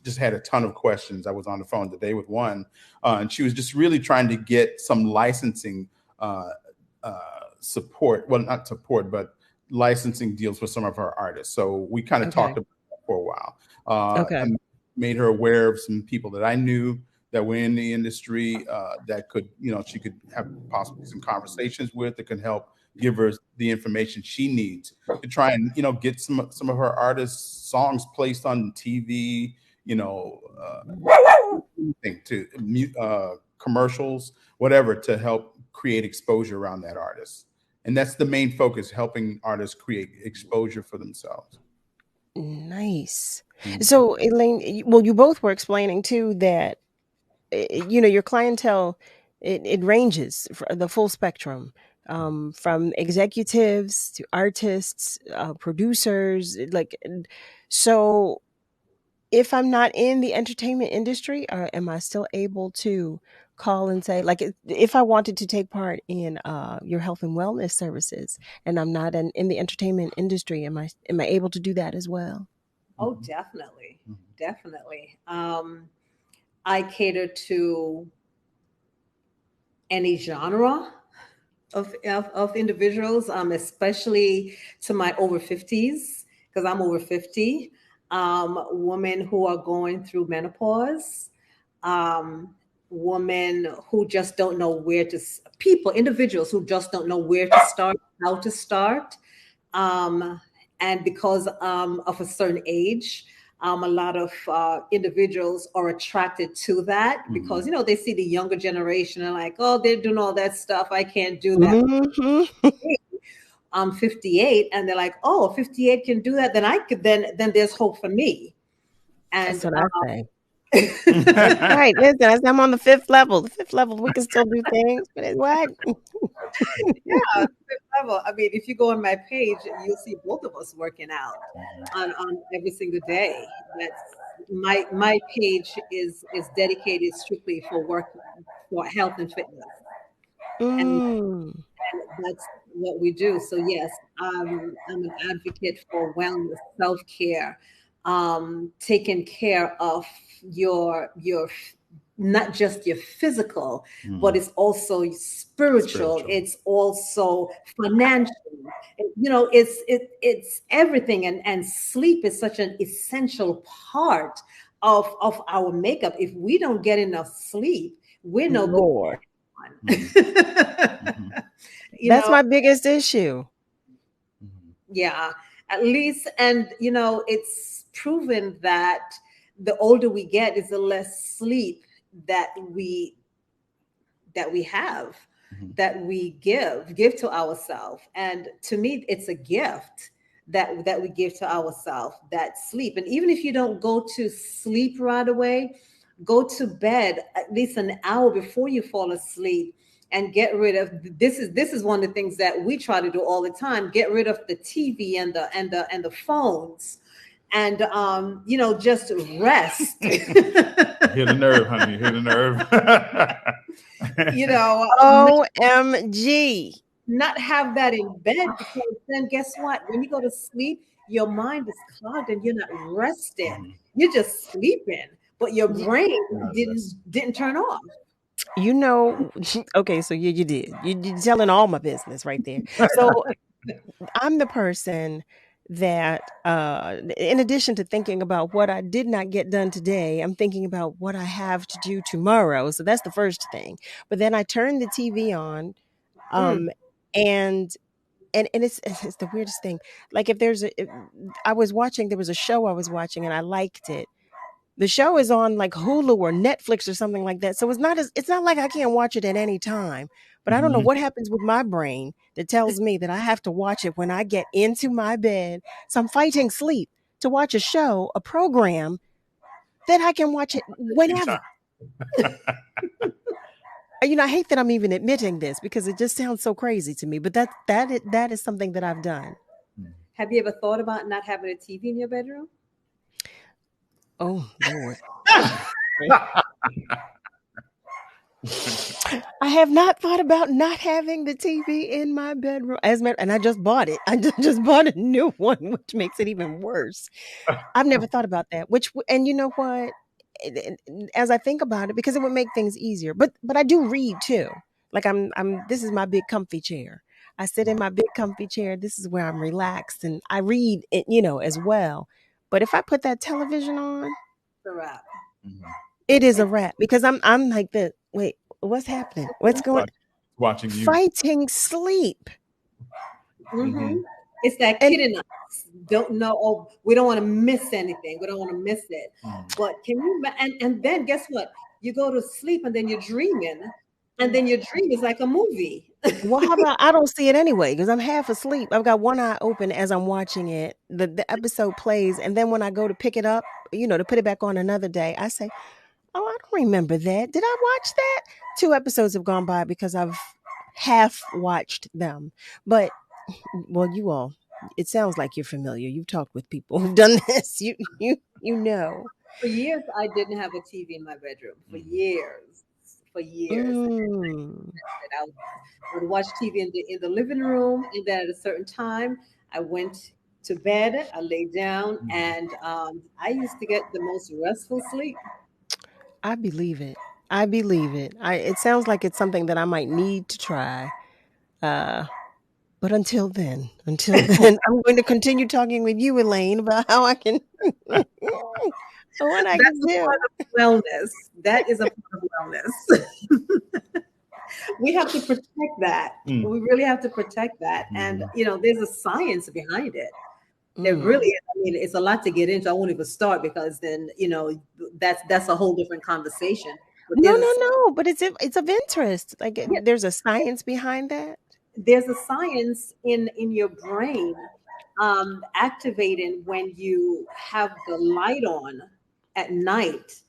just had a ton of questions. I was on the phone today with one, and she was just really trying to get some licensing support. Well, not support, but licensing deals with some of her artists. So we kind of talked about that for a while. And made her aware of some people that I knew that were in the industry that could, she could have possibly some conversations with that could help give her the information she needs to try and, get some of her artists' songs placed on TV, to commercials, whatever, to help create exposure around that artist. And that's the main focus, helping artists create exposure for themselves. Nice. So Elaine, well, you both were explaining too that, your clientele, it ranges for the full spectrum, from executives to artists, producers, so if I'm not in the entertainment industry, am I still able to call and say, if I wanted to take part in your health and wellness services and I'm not in the entertainment industry, am I able to do that as well? Oh, definitely. Definitely. I cater to any genre of individuals, especially to my over 50s, because I'm over 50. Women who are going through menopause, women who just don't know individuals who just don't know where to start, how to start. And because of a certain age, a lot of individuals are attracted to that because, they see the younger generation and like, oh, they're doing all that stuff. I can't do that. I'm 58 and they're like, oh, 58 can do that. Then there's hope for me. And that's what I say. Right. Listen, I'm on the fifth level. The fifth level, we can still do things, but it's what? Yeah, fifth level. I mean, if you go on my page, you'll see both of us working out on every single day. That's my page is dedicated strictly for work, for health and fitness. And that's what we do. So yes, I'm an advocate for wellness, self-care, taking care of your not just your physical, but it's also spiritual. It's also financial. It's everything. And sleep is such an essential part of our makeup. If we don't get enough sleep, we're no good. That's my biggest issue. Yeah, at least. And it's proven that the older we get is the less sleep that we have, that we give to ourselves. And to me, it's a gift that we give to ourselves, that sleep. And even if you don't go to sleep right away, go to bed at least an hour before you fall asleep, and get rid of this is one of the things that we try to do all the time. Get rid of the TV and the phones, and just rest. Hit a nerve, honey. Hit a nerve. OMG. Not have that in bed, because then guess what? When you go to sleep, your mind is clogged and you're not resting. You're just sleeping, but your brain didn't turn off. Okay, so you did. You're telling all my business right there. So I'm the person that, in addition to thinking about what I did not get done today, I'm thinking about what I have to do tomorrow. So that's the first thing. But then I turn the TV on, and it's the weirdest thing. Like there was a show I was watching and I liked it. The show is on like Hulu or Netflix or something like that. So it's not like I can't watch it at any time. But I don't know what happens with my brain that tells me that I have to watch it when I get into my bed. So I'm fighting sleep to watch a show, a program that I can watch it whenever. I hate that I'm even admitting this because it just sounds so crazy to me. But that is something that I've done. Have you ever thought about not having a TV in your bedroom? Oh, Lord. I have not thought about not having the TV in my bedroom. And I just bought it. I just bought a new one, which makes it even worse. I've never thought about that. And you know what? As I think about it, because it would make things easier. But I do read too. Like this is my big comfy chair. I sit in my big comfy chair. This is where I'm relaxed, and I read it, as well. But if I put that television on, it's a wrap. It is a wrap, because I'm like this. Wait, what's happening? What's going on? Watching you. Fighting sleep. It's that kid in us. Don't know. Oh, we don't want to miss anything. We don't want to miss it. But can you? And then guess what? You go to sleep and then you're dreaming, and then your dream is like a movie. Well, how about I don't see it anyway because I'm half asleep. I've got one eye open as I'm watching it. The episode plays, and then when I go to pick it up, to put it back on another day, I say, "Oh, I don't remember that. Did I watch that?" 2 episodes have gone by because I've half watched them. But well, you all, it sounds like you're familiar. You've talked with people who've done this. You know. For years, I didn't have a TV in my bedroom. For years. I would watch TV in the living room, and then at a certain time, I went to bed. I laid down, and I used to get the most restful sleep. I believe it. It sounds like it's something that I might need to try. But until then, I'm going to continue talking with you, Elaine, about how I can. What I can do. Part of wellness. That is a part of wellness. We have to protect that. We really have to protect that. And there's a science behind it. There really is. I mean, it's a lot to get into. I won't even start because then that's a whole different conversation. No. But it's of interest. Like there's a science behind that. There's a science in your brain activating when you have the light on at night.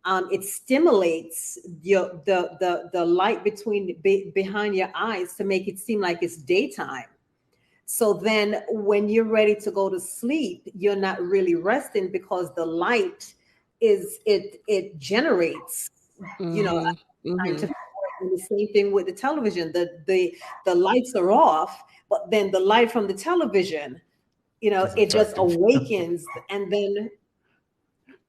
It stimulates the light behind your eyes to make it seem like it's daytime. So then when you're ready to go to sleep, you're not really resting because the light it generates, scientific work. And the same thing with the television. The lights are off, but then the light from the television, it just awakens. And then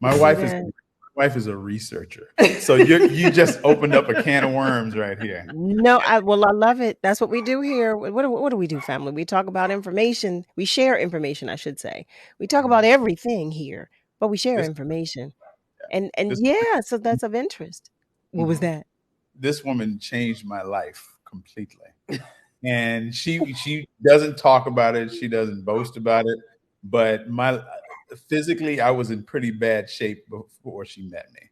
my wife is a researcher. So you just opened up a can of worms right here. No, I love it. That's what we do here. What do we do, family? We talk about information. We share information, I should say. We talk about everything here, but we share information. And so that's of interest. What was that? This woman changed my life completely. And she doesn't talk about it. She doesn't boast about it. But physically, I was in pretty bad shape before she met me.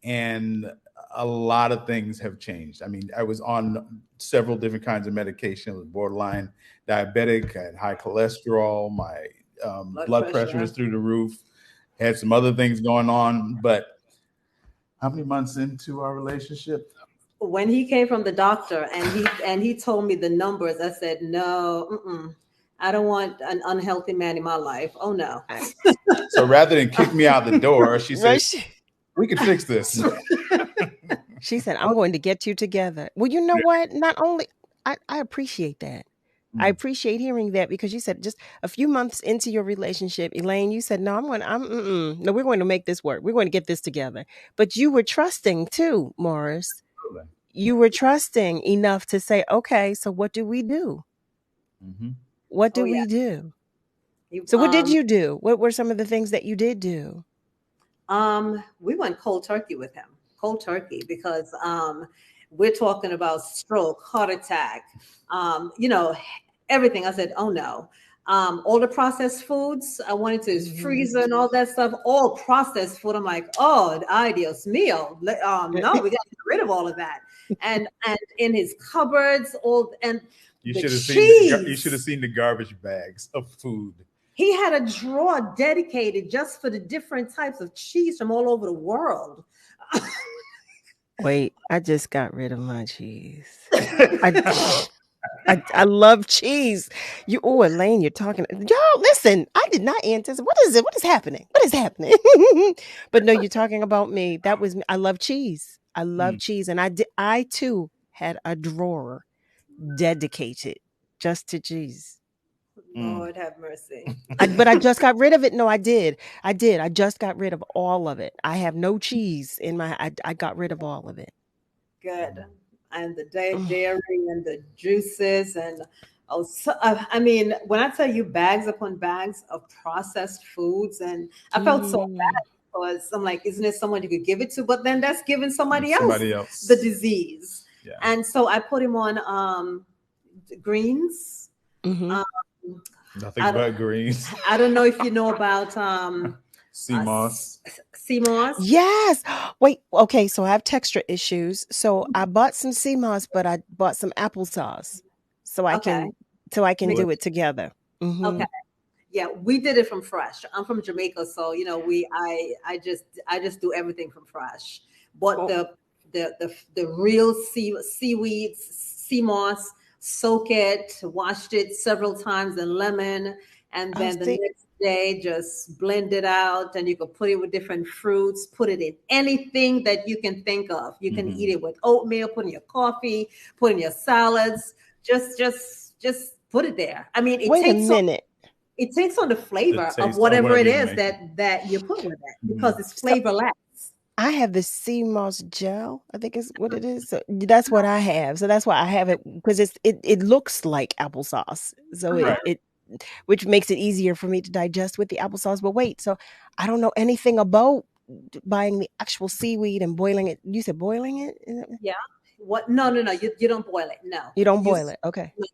And a lot of things have changed. I mean, I was on several different kinds of medication. I was borderline diabetic. I had high cholesterol. My blood pressure was through the roof. Had some other things going on. But how many months into our relationship? When he came from the doctor and he told me the numbers, I said, no, I don't want an unhealthy man in my life. Oh, no. So rather than kick me out the door, she said, we can fix this. She said, I'm going to get you together. Well, you know what? Not only, I appreciate that. I appreciate hearing that, because you said just a few months into your relationship, Elaine, you said, no, we're going to make this work. We're going to get this together. But you were trusting too, Morris. You were trusting enough to say, okay, so what do we do? What do we do? So what did you do? What were some of the things that you did do? We went cold turkey with him. Cold turkey, because we're talking about stroke, heart attack, everything. I said, oh no. All the processed foods, I wanted to freezer and all that stuff, all processed food. I'm like, oh, ay Dios mío. No, we got to get rid of all of that. And in his cupboards, you should have seen the garbage bags of food. He had a drawer dedicated just for the different types of cheese from all over the world. Wait, I just got rid of my cheese. I love cheese. Elaine, you're talking. Y'all, listen, I did not anticipate. What is it? What is happening? What is happening? But no, you're talking about me. That was me. I love cheese. I love cheese. And I too had a drawer dedicated just to cheese. Lord have mercy. But I just got rid of it. No, I did. I just got rid of all of it. I have no cheese in my. I got rid of all of it. Good. And the dairy and the juices and I mean, when I tell you bags upon bags of processed foods, and I felt so bad because I'm like, isn't there someone you could give it to? But then that's giving somebody else the disease. Yeah. And so I put him on greens. Nothing but greens. I don't know if you know about sea moss. Sea moss? Yes. Wait, okay, so I have texture issues. So I bought some sea moss, but I bought some applesauce. So I can do it together. Okay. Yeah, we did it from fresh. I'm from Jamaica, so I just do everything from fresh. Bought the real seaweeds, sea moss, soak it, washed it several times in lemon, and then the next day just blend it out, and you can put it with different fruits, put it in anything that you can think of. You can eat it with oatmeal, put in your coffee, put in your salads, just put it there. I mean, it takes on the flavor of whatever it is that you put with it, because it's flavorless. I have the sea moss gel, I think is what it is. So that's what I have. So that's why I have it, because it looks like applesauce. So it which makes it easier for me to digest with the applesauce. But wait, so I don't know anything about buying the actual seaweed and boiling it. You said boiling it? Yeah. What? No. You don't boil it. No. You don't boil it. Okay. You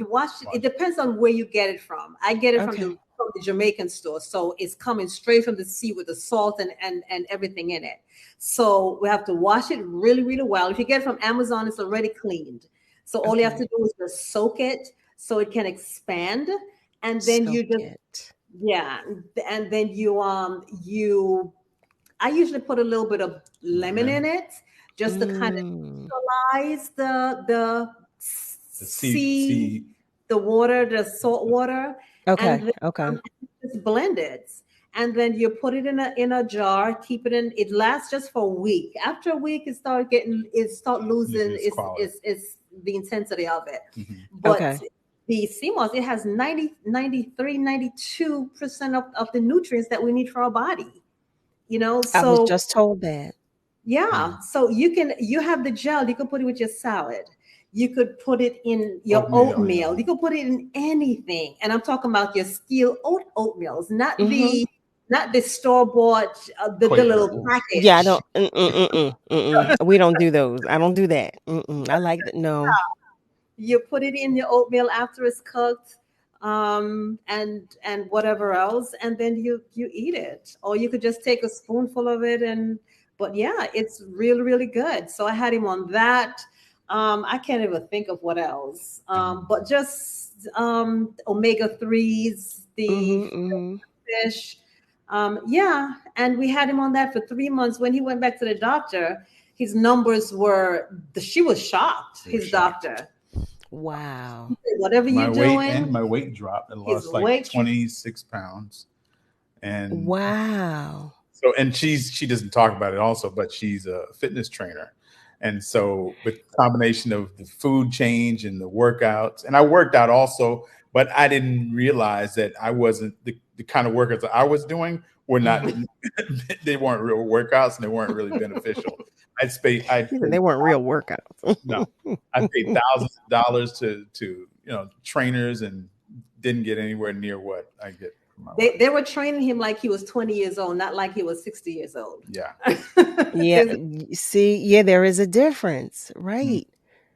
wash it. It depends on where you get it from. I get it from the Jamaican store, so it's coming straight from the sea with the salt and everything in it. So we have to wash it really, really well. If you get it from Amazon, it's already cleaned. So all you have to do is just soak it so it can expand, and then and then I usually put a little bit of lemon in it just to kind of neutralize the the water, the salt water. Okay. And then, Okay. just blend it. And then you put it in a jar, keep it in, it lasts just for a week. After a week, it start losing its the intensity of it. Mm-hmm. But okay. The sea moss, it has 92% of the nutrients that we need for our body. So I was just told that. Yeah. So you have the gel, you can put it with your salad. You could put it in your oatmeal. You could put it in anything. And I'm talking about your steel oatmeals, not the store-bought, the little package. Yeah, I don't. We don't do those. I don't do that. I like that. No. You put it in your oatmeal after it's cooked, and whatever else, and then you eat it. Or you could just take a spoonful of it but yeah, it's really, really good. So I had him on that. I can't even think of what else. But just omega-3s, the fish. Yeah, and we had him on that for 3 months. When he went back to the doctor, his numbers she was shocked, his doctor. Wow. Whatever you're doing. My weight dropped. I lost like 26 pounds. And wow. So, and she doesn't talk about it also, but she's a fitness trainer. And so with the combination of the food change and the workouts, and I worked out also, but I didn't realize that I wasn't the kind of workouts that I was doing were not, they weren't real workouts and they weren't really beneficial. They weren't real workouts. No, I paid thousands of dollars to trainers and didn't get anywhere near what I get. They were training him like he was 20 years old, not like he was 60 years old. Yeah. Yeah. See, there is a difference, right?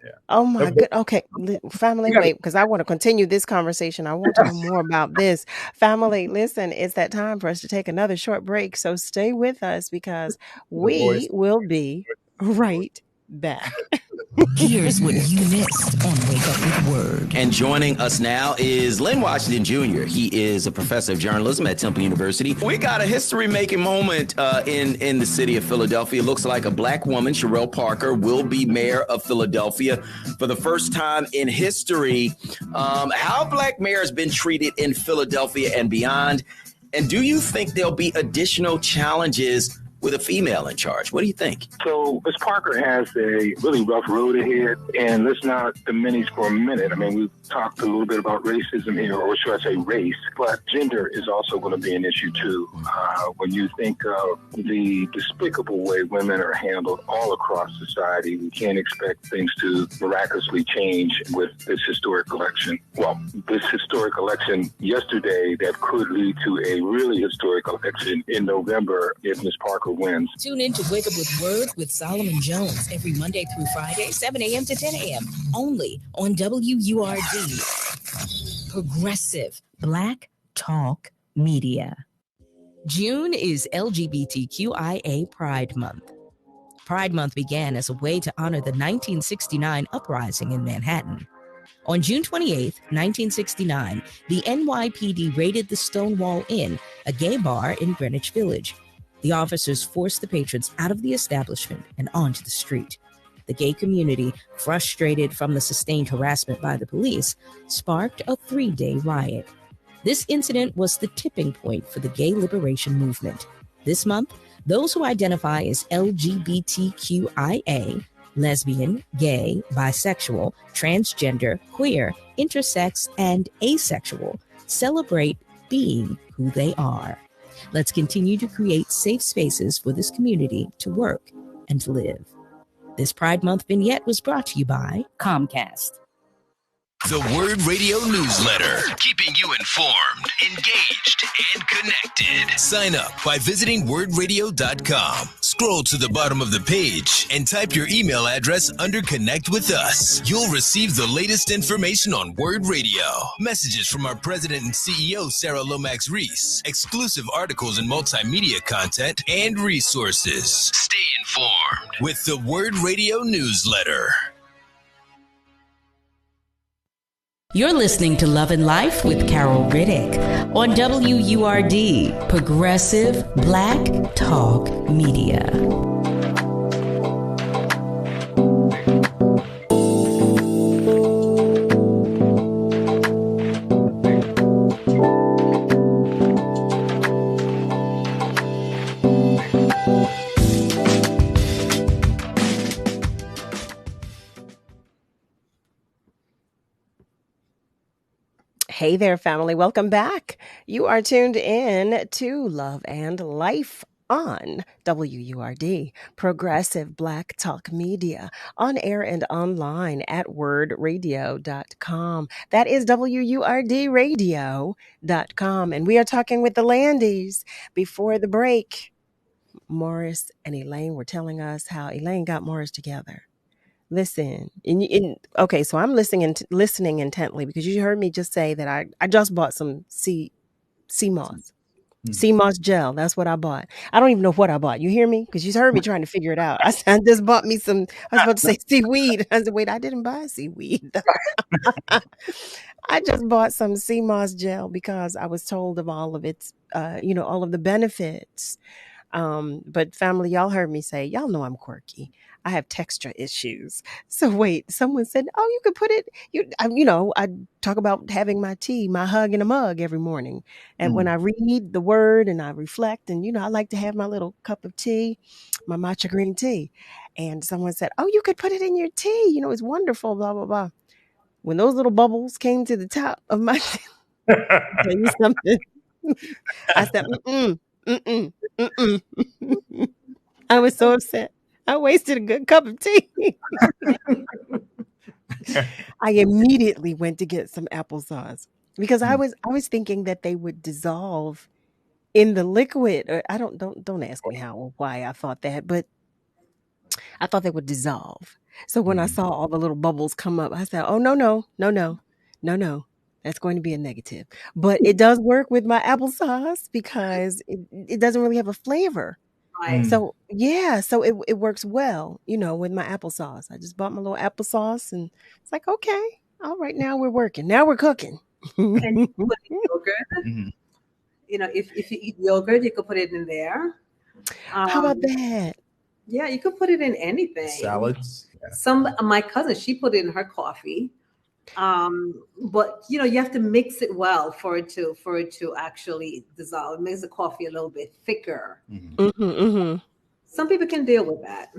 Yeah. Oh my God. Okay. Family, wait, because I want to continue this conversation. I want to know more about this. Family, listen, it's that time for us to take another short break. So stay with us because we will be right back. Here's what you missed on Wake Up with Word. And joining us now is Lynn Washington Jr. He is a professor of journalism at Temple University. We got a history-making moment in the city of Philadelphia. It looks like a black woman, Sherelle Parker, will be mayor of Philadelphia for the first time in history. How black mayor has been treated in Philadelphia and beyond? And do you think there'll be additional challenges with a female in charge? What do you think? So Ms. Parker has a really rough road ahead, and let's not diminish for a minute. I mean, we've talked a little bit about racism here, or should I say race, but gender is also going to be an issue too. When you think of the despicable way women are handled all across society, we can't expect things to miraculously change with this historic election. Well, this historic election yesterday that could lead to a really historic election in November if Ms. Parker wins. Tune in to Wake Up with Word with Solomon Jones every Monday through Friday, 7 a.m. to 10 a.m. only on WURD. Progressive Black Talk Media. June is LGBTQIA Pride Month. Pride Month began as a way to honor the 1969 uprising in Manhattan. On June 28, 1969, the NYPD raided the Stonewall Inn, a gay bar in Greenwich Village. The officers forced the patrons out of the establishment and onto the street. The gay community, frustrated from the sustained harassment by the police, sparked a 3-day riot. This incident was the tipping point for the gay liberation movement. This month, those who identify as LGBTQIA, lesbian, gay, bisexual, transgender, queer, intersex, and asexual, celebrate being who they are. Let's continue to create safe spaces for this community to work and to live. This Pride Month vignette was brought to you by Comcast. The Word Radio newsletter, keeping you informed, engaged, and connected. Sign up by visiting wordradio.com. Scroll to the bottom of the page and type your email address under Connect with Us. You'll receive the latest information on Word Radio, messages from our president and CEO, Sarah Lomax Reese, exclusive articles and multimedia content, and resources. Stay informed with the Word Radio newsletter. You're listening to Love and Life with Carol Riddick on WURD, Progressive Black Talk Media. Hey there, family. Welcome back. You are tuned in to Love and Life on WURD, Progressive Black Talk Media, on air and online at wordradio.com. That is WURDradio.com. And we are talking with the Landys. Before the break, Morris and Elaine were telling us how Elaine got Morris together. Listen, okay, so I'm listening intently because you heard me just say that I just bought some sea moss. Sea moss gel. That's what I bought. I don't even know what I bought. You hear me? Because you heard me trying to figure it out. I just bought me some. I was about to say seaweed. I said, wait, I didn't buy seaweed. I just bought some sea moss gel because I was told of all of its, all of the benefits. But family, y'all heard me say, y'all know I'm quirky. I have texture issues. So wait, someone said, oh, you could put it, I talk about having my tea, my hug in a mug every morning. And when I read the word and I reflect and, I like to have my little cup of tea, my matcha green tea. And someone said, oh, you could put it in your tea. It's wonderful, blah, blah, blah. When those little bubbles came to the top of my tell you something. I said, I was so upset. I wasted a good cup of tea. I immediately went to get some applesauce because I was thinking that they would dissolve in the liquid. Or I don't ask me how or why I thought that, but I thought they would dissolve. So when I saw all the little bubbles come up, I said, oh, no. That's going to be a negative. But it does work with my applesauce because it doesn't really have a flavor. Right. So yeah, so it works well, with my applesauce. I just bought my little applesauce and it's like, okay, all right, now we're working. Now we're cooking. And you put in yogurt. If you eat yogurt, you could put it in there. How about that? Yeah, you could put it in anything. Salads. Yeah. My cousin, she put it in her coffee. But you have to mix it well for it to actually dissolve. It makes the coffee a little bit thicker. Some people can deal with that.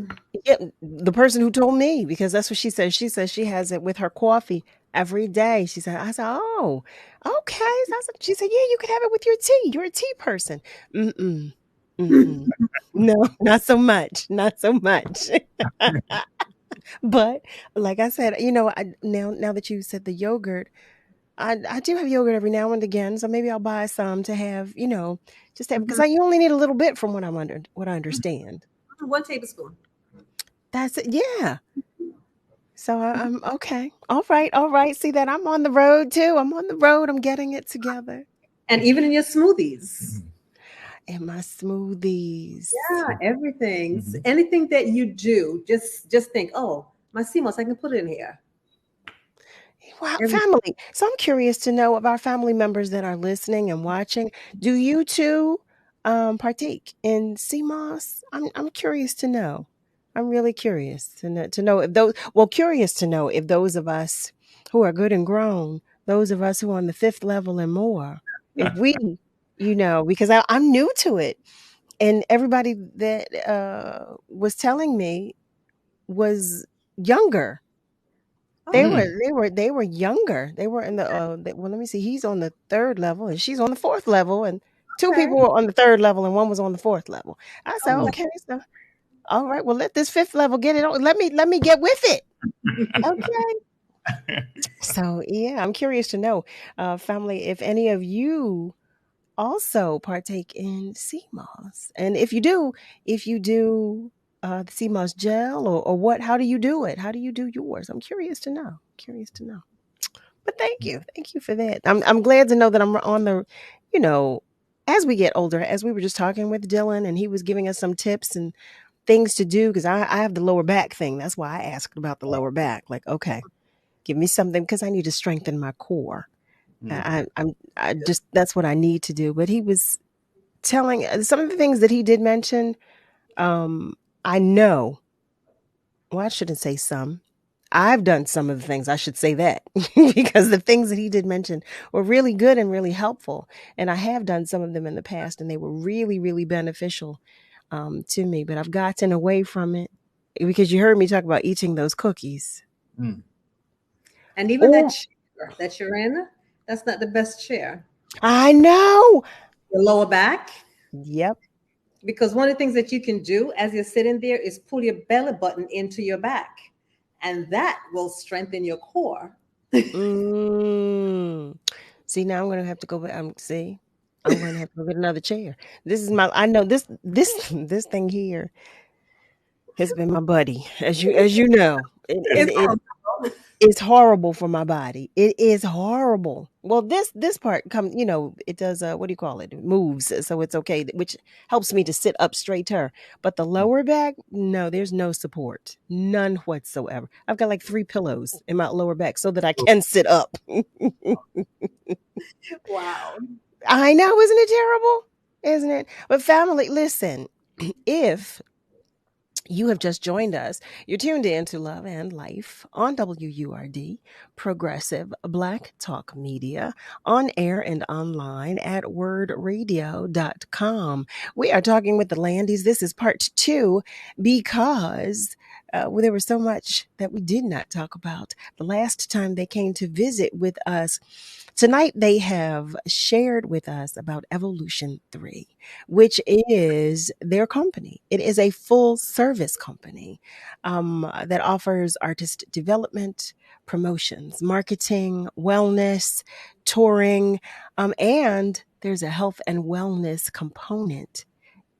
Yeah, the person who told me, because that's what she says. She says she has it with her coffee every day. She said, I said, oh, okay. She said, yeah, you could have it with your tea. You're a tea person. No, not so much. Not so much. But like I said, now that you said the yogurt, I do have yogurt every now and again. So maybe I'll buy some to have, just have, because you only need a little bit from what I understand. 1 tablespoon. That's it. Yeah. So I'm okay. All right. See that I'm on the road too. I'm on the road. I'm getting it together. And even in your smoothies. In my smoothies. Yeah, everything. Anything that you do, just think, oh, my sea moss, I can put it in here. Wow, family. So I'm curious to know of our family members that are listening and watching. Do you too partake in sea moss? I'm curious to know. I'm really curious to know if those. Well, curious to know if those of us who are good and grown, those of us who are on the 5th level and more, if we, because I'm new to it, and everybody that was telling me was younger. They were younger. They were in the well, let me see. He's on the 3rd level and she's on the 4th level, and 2 people were on the 3rd level and one was on the 4th level. I said, okay, so all right, well, let this 5th level get it on. Let me get with it. Okay. So yeah, I'm curious to know, family, if any of you also partake in sea moss, and if you do the sea moss gel or what? How do you do it? How do you do yours? I'm curious to know. But thank you for that. I'm glad to know that I'm on the, as we get older, as we were just talking with Dillon, and he was giving us some tips and things to do, because I have the lower back thing. That's why I asked about the lower back. Like, okay, give me something because I need to strengthen my core. I just, that's what I need to do. But he was telling some of the things that he did mention. I know. Well, I shouldn't say some. I've done some of the things. I should say that because the things that he did mention were really good and really helpful. And I have done some of them in the past, and they were really, really beneficial to me. But I've gotten away from it because you heard me talk about eating those cookies. And even that sugar that you're in, That's not the best chair. I know. Your lower back. Yep. Because one of the things that you can do as you're sitting there is pull your belly button into your back, and that will strengthen your core. See, now I'm going to have to go back. I'm going to have to go get another chair. This is I know this thing here has been my buddy, as you know. It's horrible for my body. It is horrible. Well, this part it does what do you call it? It moves, so it's okay, which helps me to sit up straighter. But the lower back, no, there's no support, none whatsoever. I've got like 3 pillows in my lower back so that I can sit up. Wow. I know, isn't it terrible? Isn't it? But family, listen, if you have just joined us, you're tuned in to Love and Life on WURD, Progressive Black Talk Media, on air and online at wordradio.com. We are talking with the Landys. This is part 2 because there was so much that we did not talk about the last time they came to visit with us. Tonight, they have shared with us about Evolution3, which is their company. It is a full service company that offers artist development, promotions, marketing, wellness, touring, and there's a health and wellness component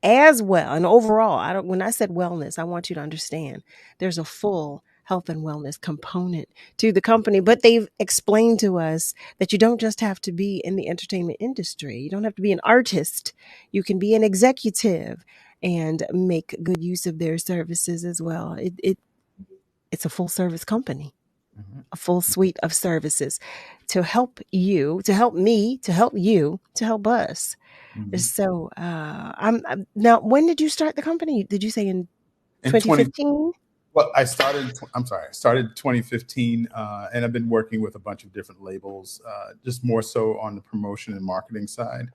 as well. And overall, when I said wellness, I want you to understand there's a full health and wellness component to the company. But they've explained to us that you don't just have to be in the entertainment industry. You don't have to be an artist. You can be an executive and make good use of their services as well. It's a full service company, a full suite of services to help you, to help me, to help you, to help us. So I'm now, when did you start the company? Did you say in 2015? Well, I started 2015, and I've been working with a bunch of different labels, just more so on the promotion and marketing side.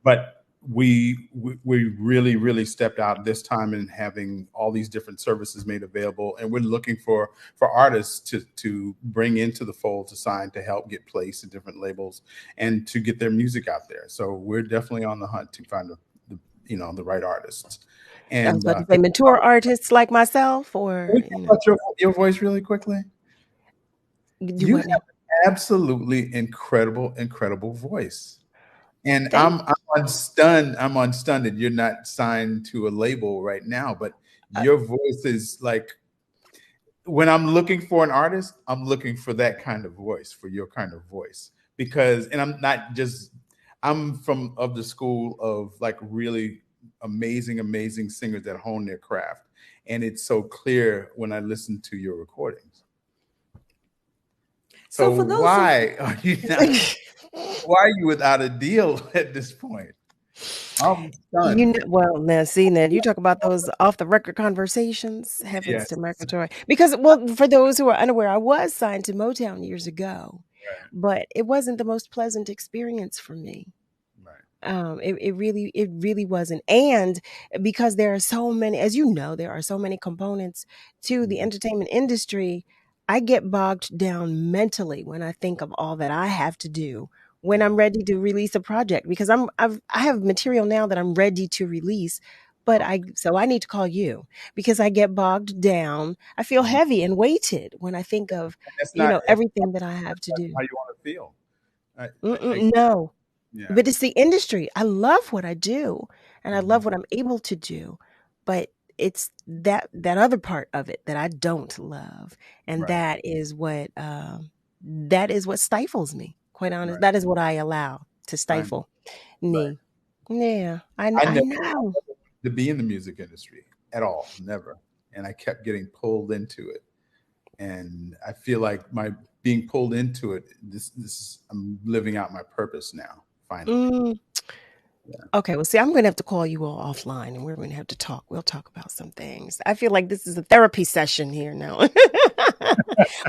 But we really, really stepped out this time in having all these different services made available. And we're looking for artists to bring into the fold, to sign, to help get placed in different labels and to get their music out there. So we're definitely on the hunt to find the right artists. And I was about to say mature artists like myself, or your voice really quickly. You have an absolutely incredible voice, and I'm on stunned that you're not signed to a label right now. But your voice is like, when I'm looking for an artist, I'm looking for that kind of voice, for your kind of voice, because, and I'm from the school of like really amazing singers that hone their craft, and it's so clear when I listen to your recordings. So why are you without a deal at this point? I'm done. Now you talk about those off the record conversations. Heavens to Mercatory. Because, for those who are unaware, I was signed to Motown years ago, but it wasn't the most pleasant experience for me. It really wasn't. And because there are so many, as you know, there are so many components to the entertainment industry, I get bogged down mentally when I think of all that I have to do when I'm ready to release a project, because I have material now that I'm ready to release, but I need to call you because I get bogged down. I feel heavy and weighted when I think of everything that I have to do. How you want to feel? No. Yeah. But it's the industry. I love what I do, and I love what I'm able to do, but it's that other part of it that I don't love, and that is what stifles me. Quite honest, that is what I allow to stifle me. Yeah, I know. To be in the music industry at all, never, and I kept getting pulled into it, and I feel like my being pulled into it. I'm living out my purpose now. Finally. Okay, well, see, I'm going to have to call you all offline, and we're going to have to talk. We'll talk about some things. I feel like this is a therapy session here now.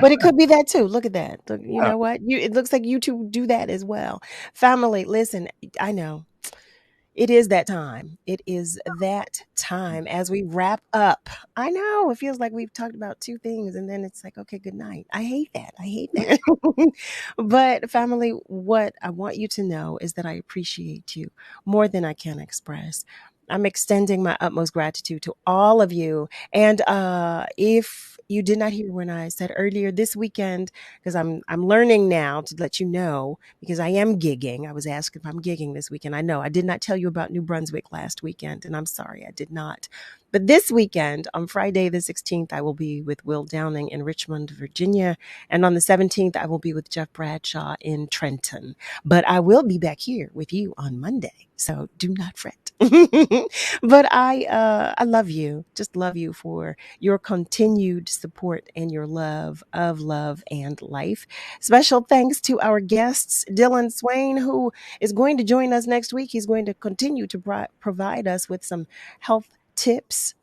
But it could be that too. Look at that. Look, you know what? It looks like you two do that as well. Family, listen, I know. It is that time. It is that time as we wrap up. I know it feels like we've talked about two things and then it's like, okay, good night. I hate that. I hate that. But family, what I want you to know is that I appreciate you more than I can express. I'm extending my utmost gratitude to all of you. And if you did not hear when I said earlier this weekend, because I'm learning now to let you know, because I am gigging. I was asked if I'm gigging this weekend. I know I did not tell you about New Brunswick last weekend, and I'm sorry I did not. But this weekend, on Friday the 16th, I will be with Will Downing in Richmond, Virginia. And on the 17th, I will be with Jeff Bradshaw in Trenton. But I will be back here with you on Monday. So do not fret. But I love you. Just love you for your continued support and your love of love and life. Special thanks to our guests, Dillon Swaine, who is going to join us next week. He's going to continue to provide us with some health tips.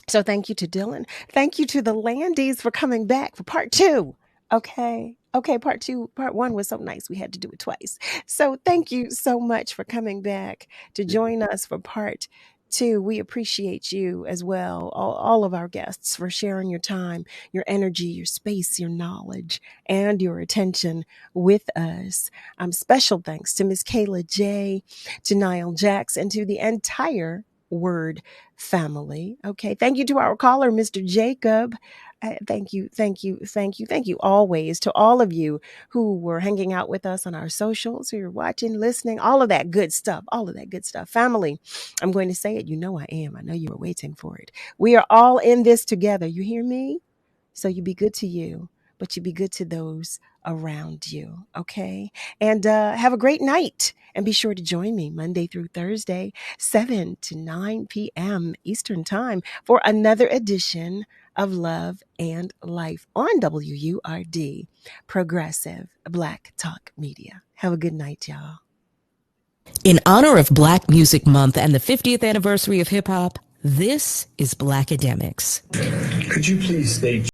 So thank you to Dillon. Thank you to the Landys for coming back for part 2. Okay, part 1 was so nice. We had to do it twice. So thank you so much for coming back to join us for part 2. We appreciate you as well, all of our guests, for sharing your time, your energy, your space, your knowledge, and your attention with us. Special thanks to Miss Kayla J, to Niall Jax, and to the entire WURD family. Okay. Thank you to our caller, Mr. Jacob. Thank you always to all of you who were hanging out with us on our socials, who are watching, listening, all of that good stuff. Family, I'm going to say it. You know I am. I know you were waiting for it. We are all in this together. You hear me? So you be good to you, but you be good to those around you. Okay. And have a great night. And be sure to join me Monday through Thursday, 7 to 9 p.m. Eastern Time for another edition of Love and Life on WURD, Progressive Black Talk Media. Have a good night, y'all. In honor of Black Music Month and the 50th anniversary of hip hop, this is Blackademics. Could you please state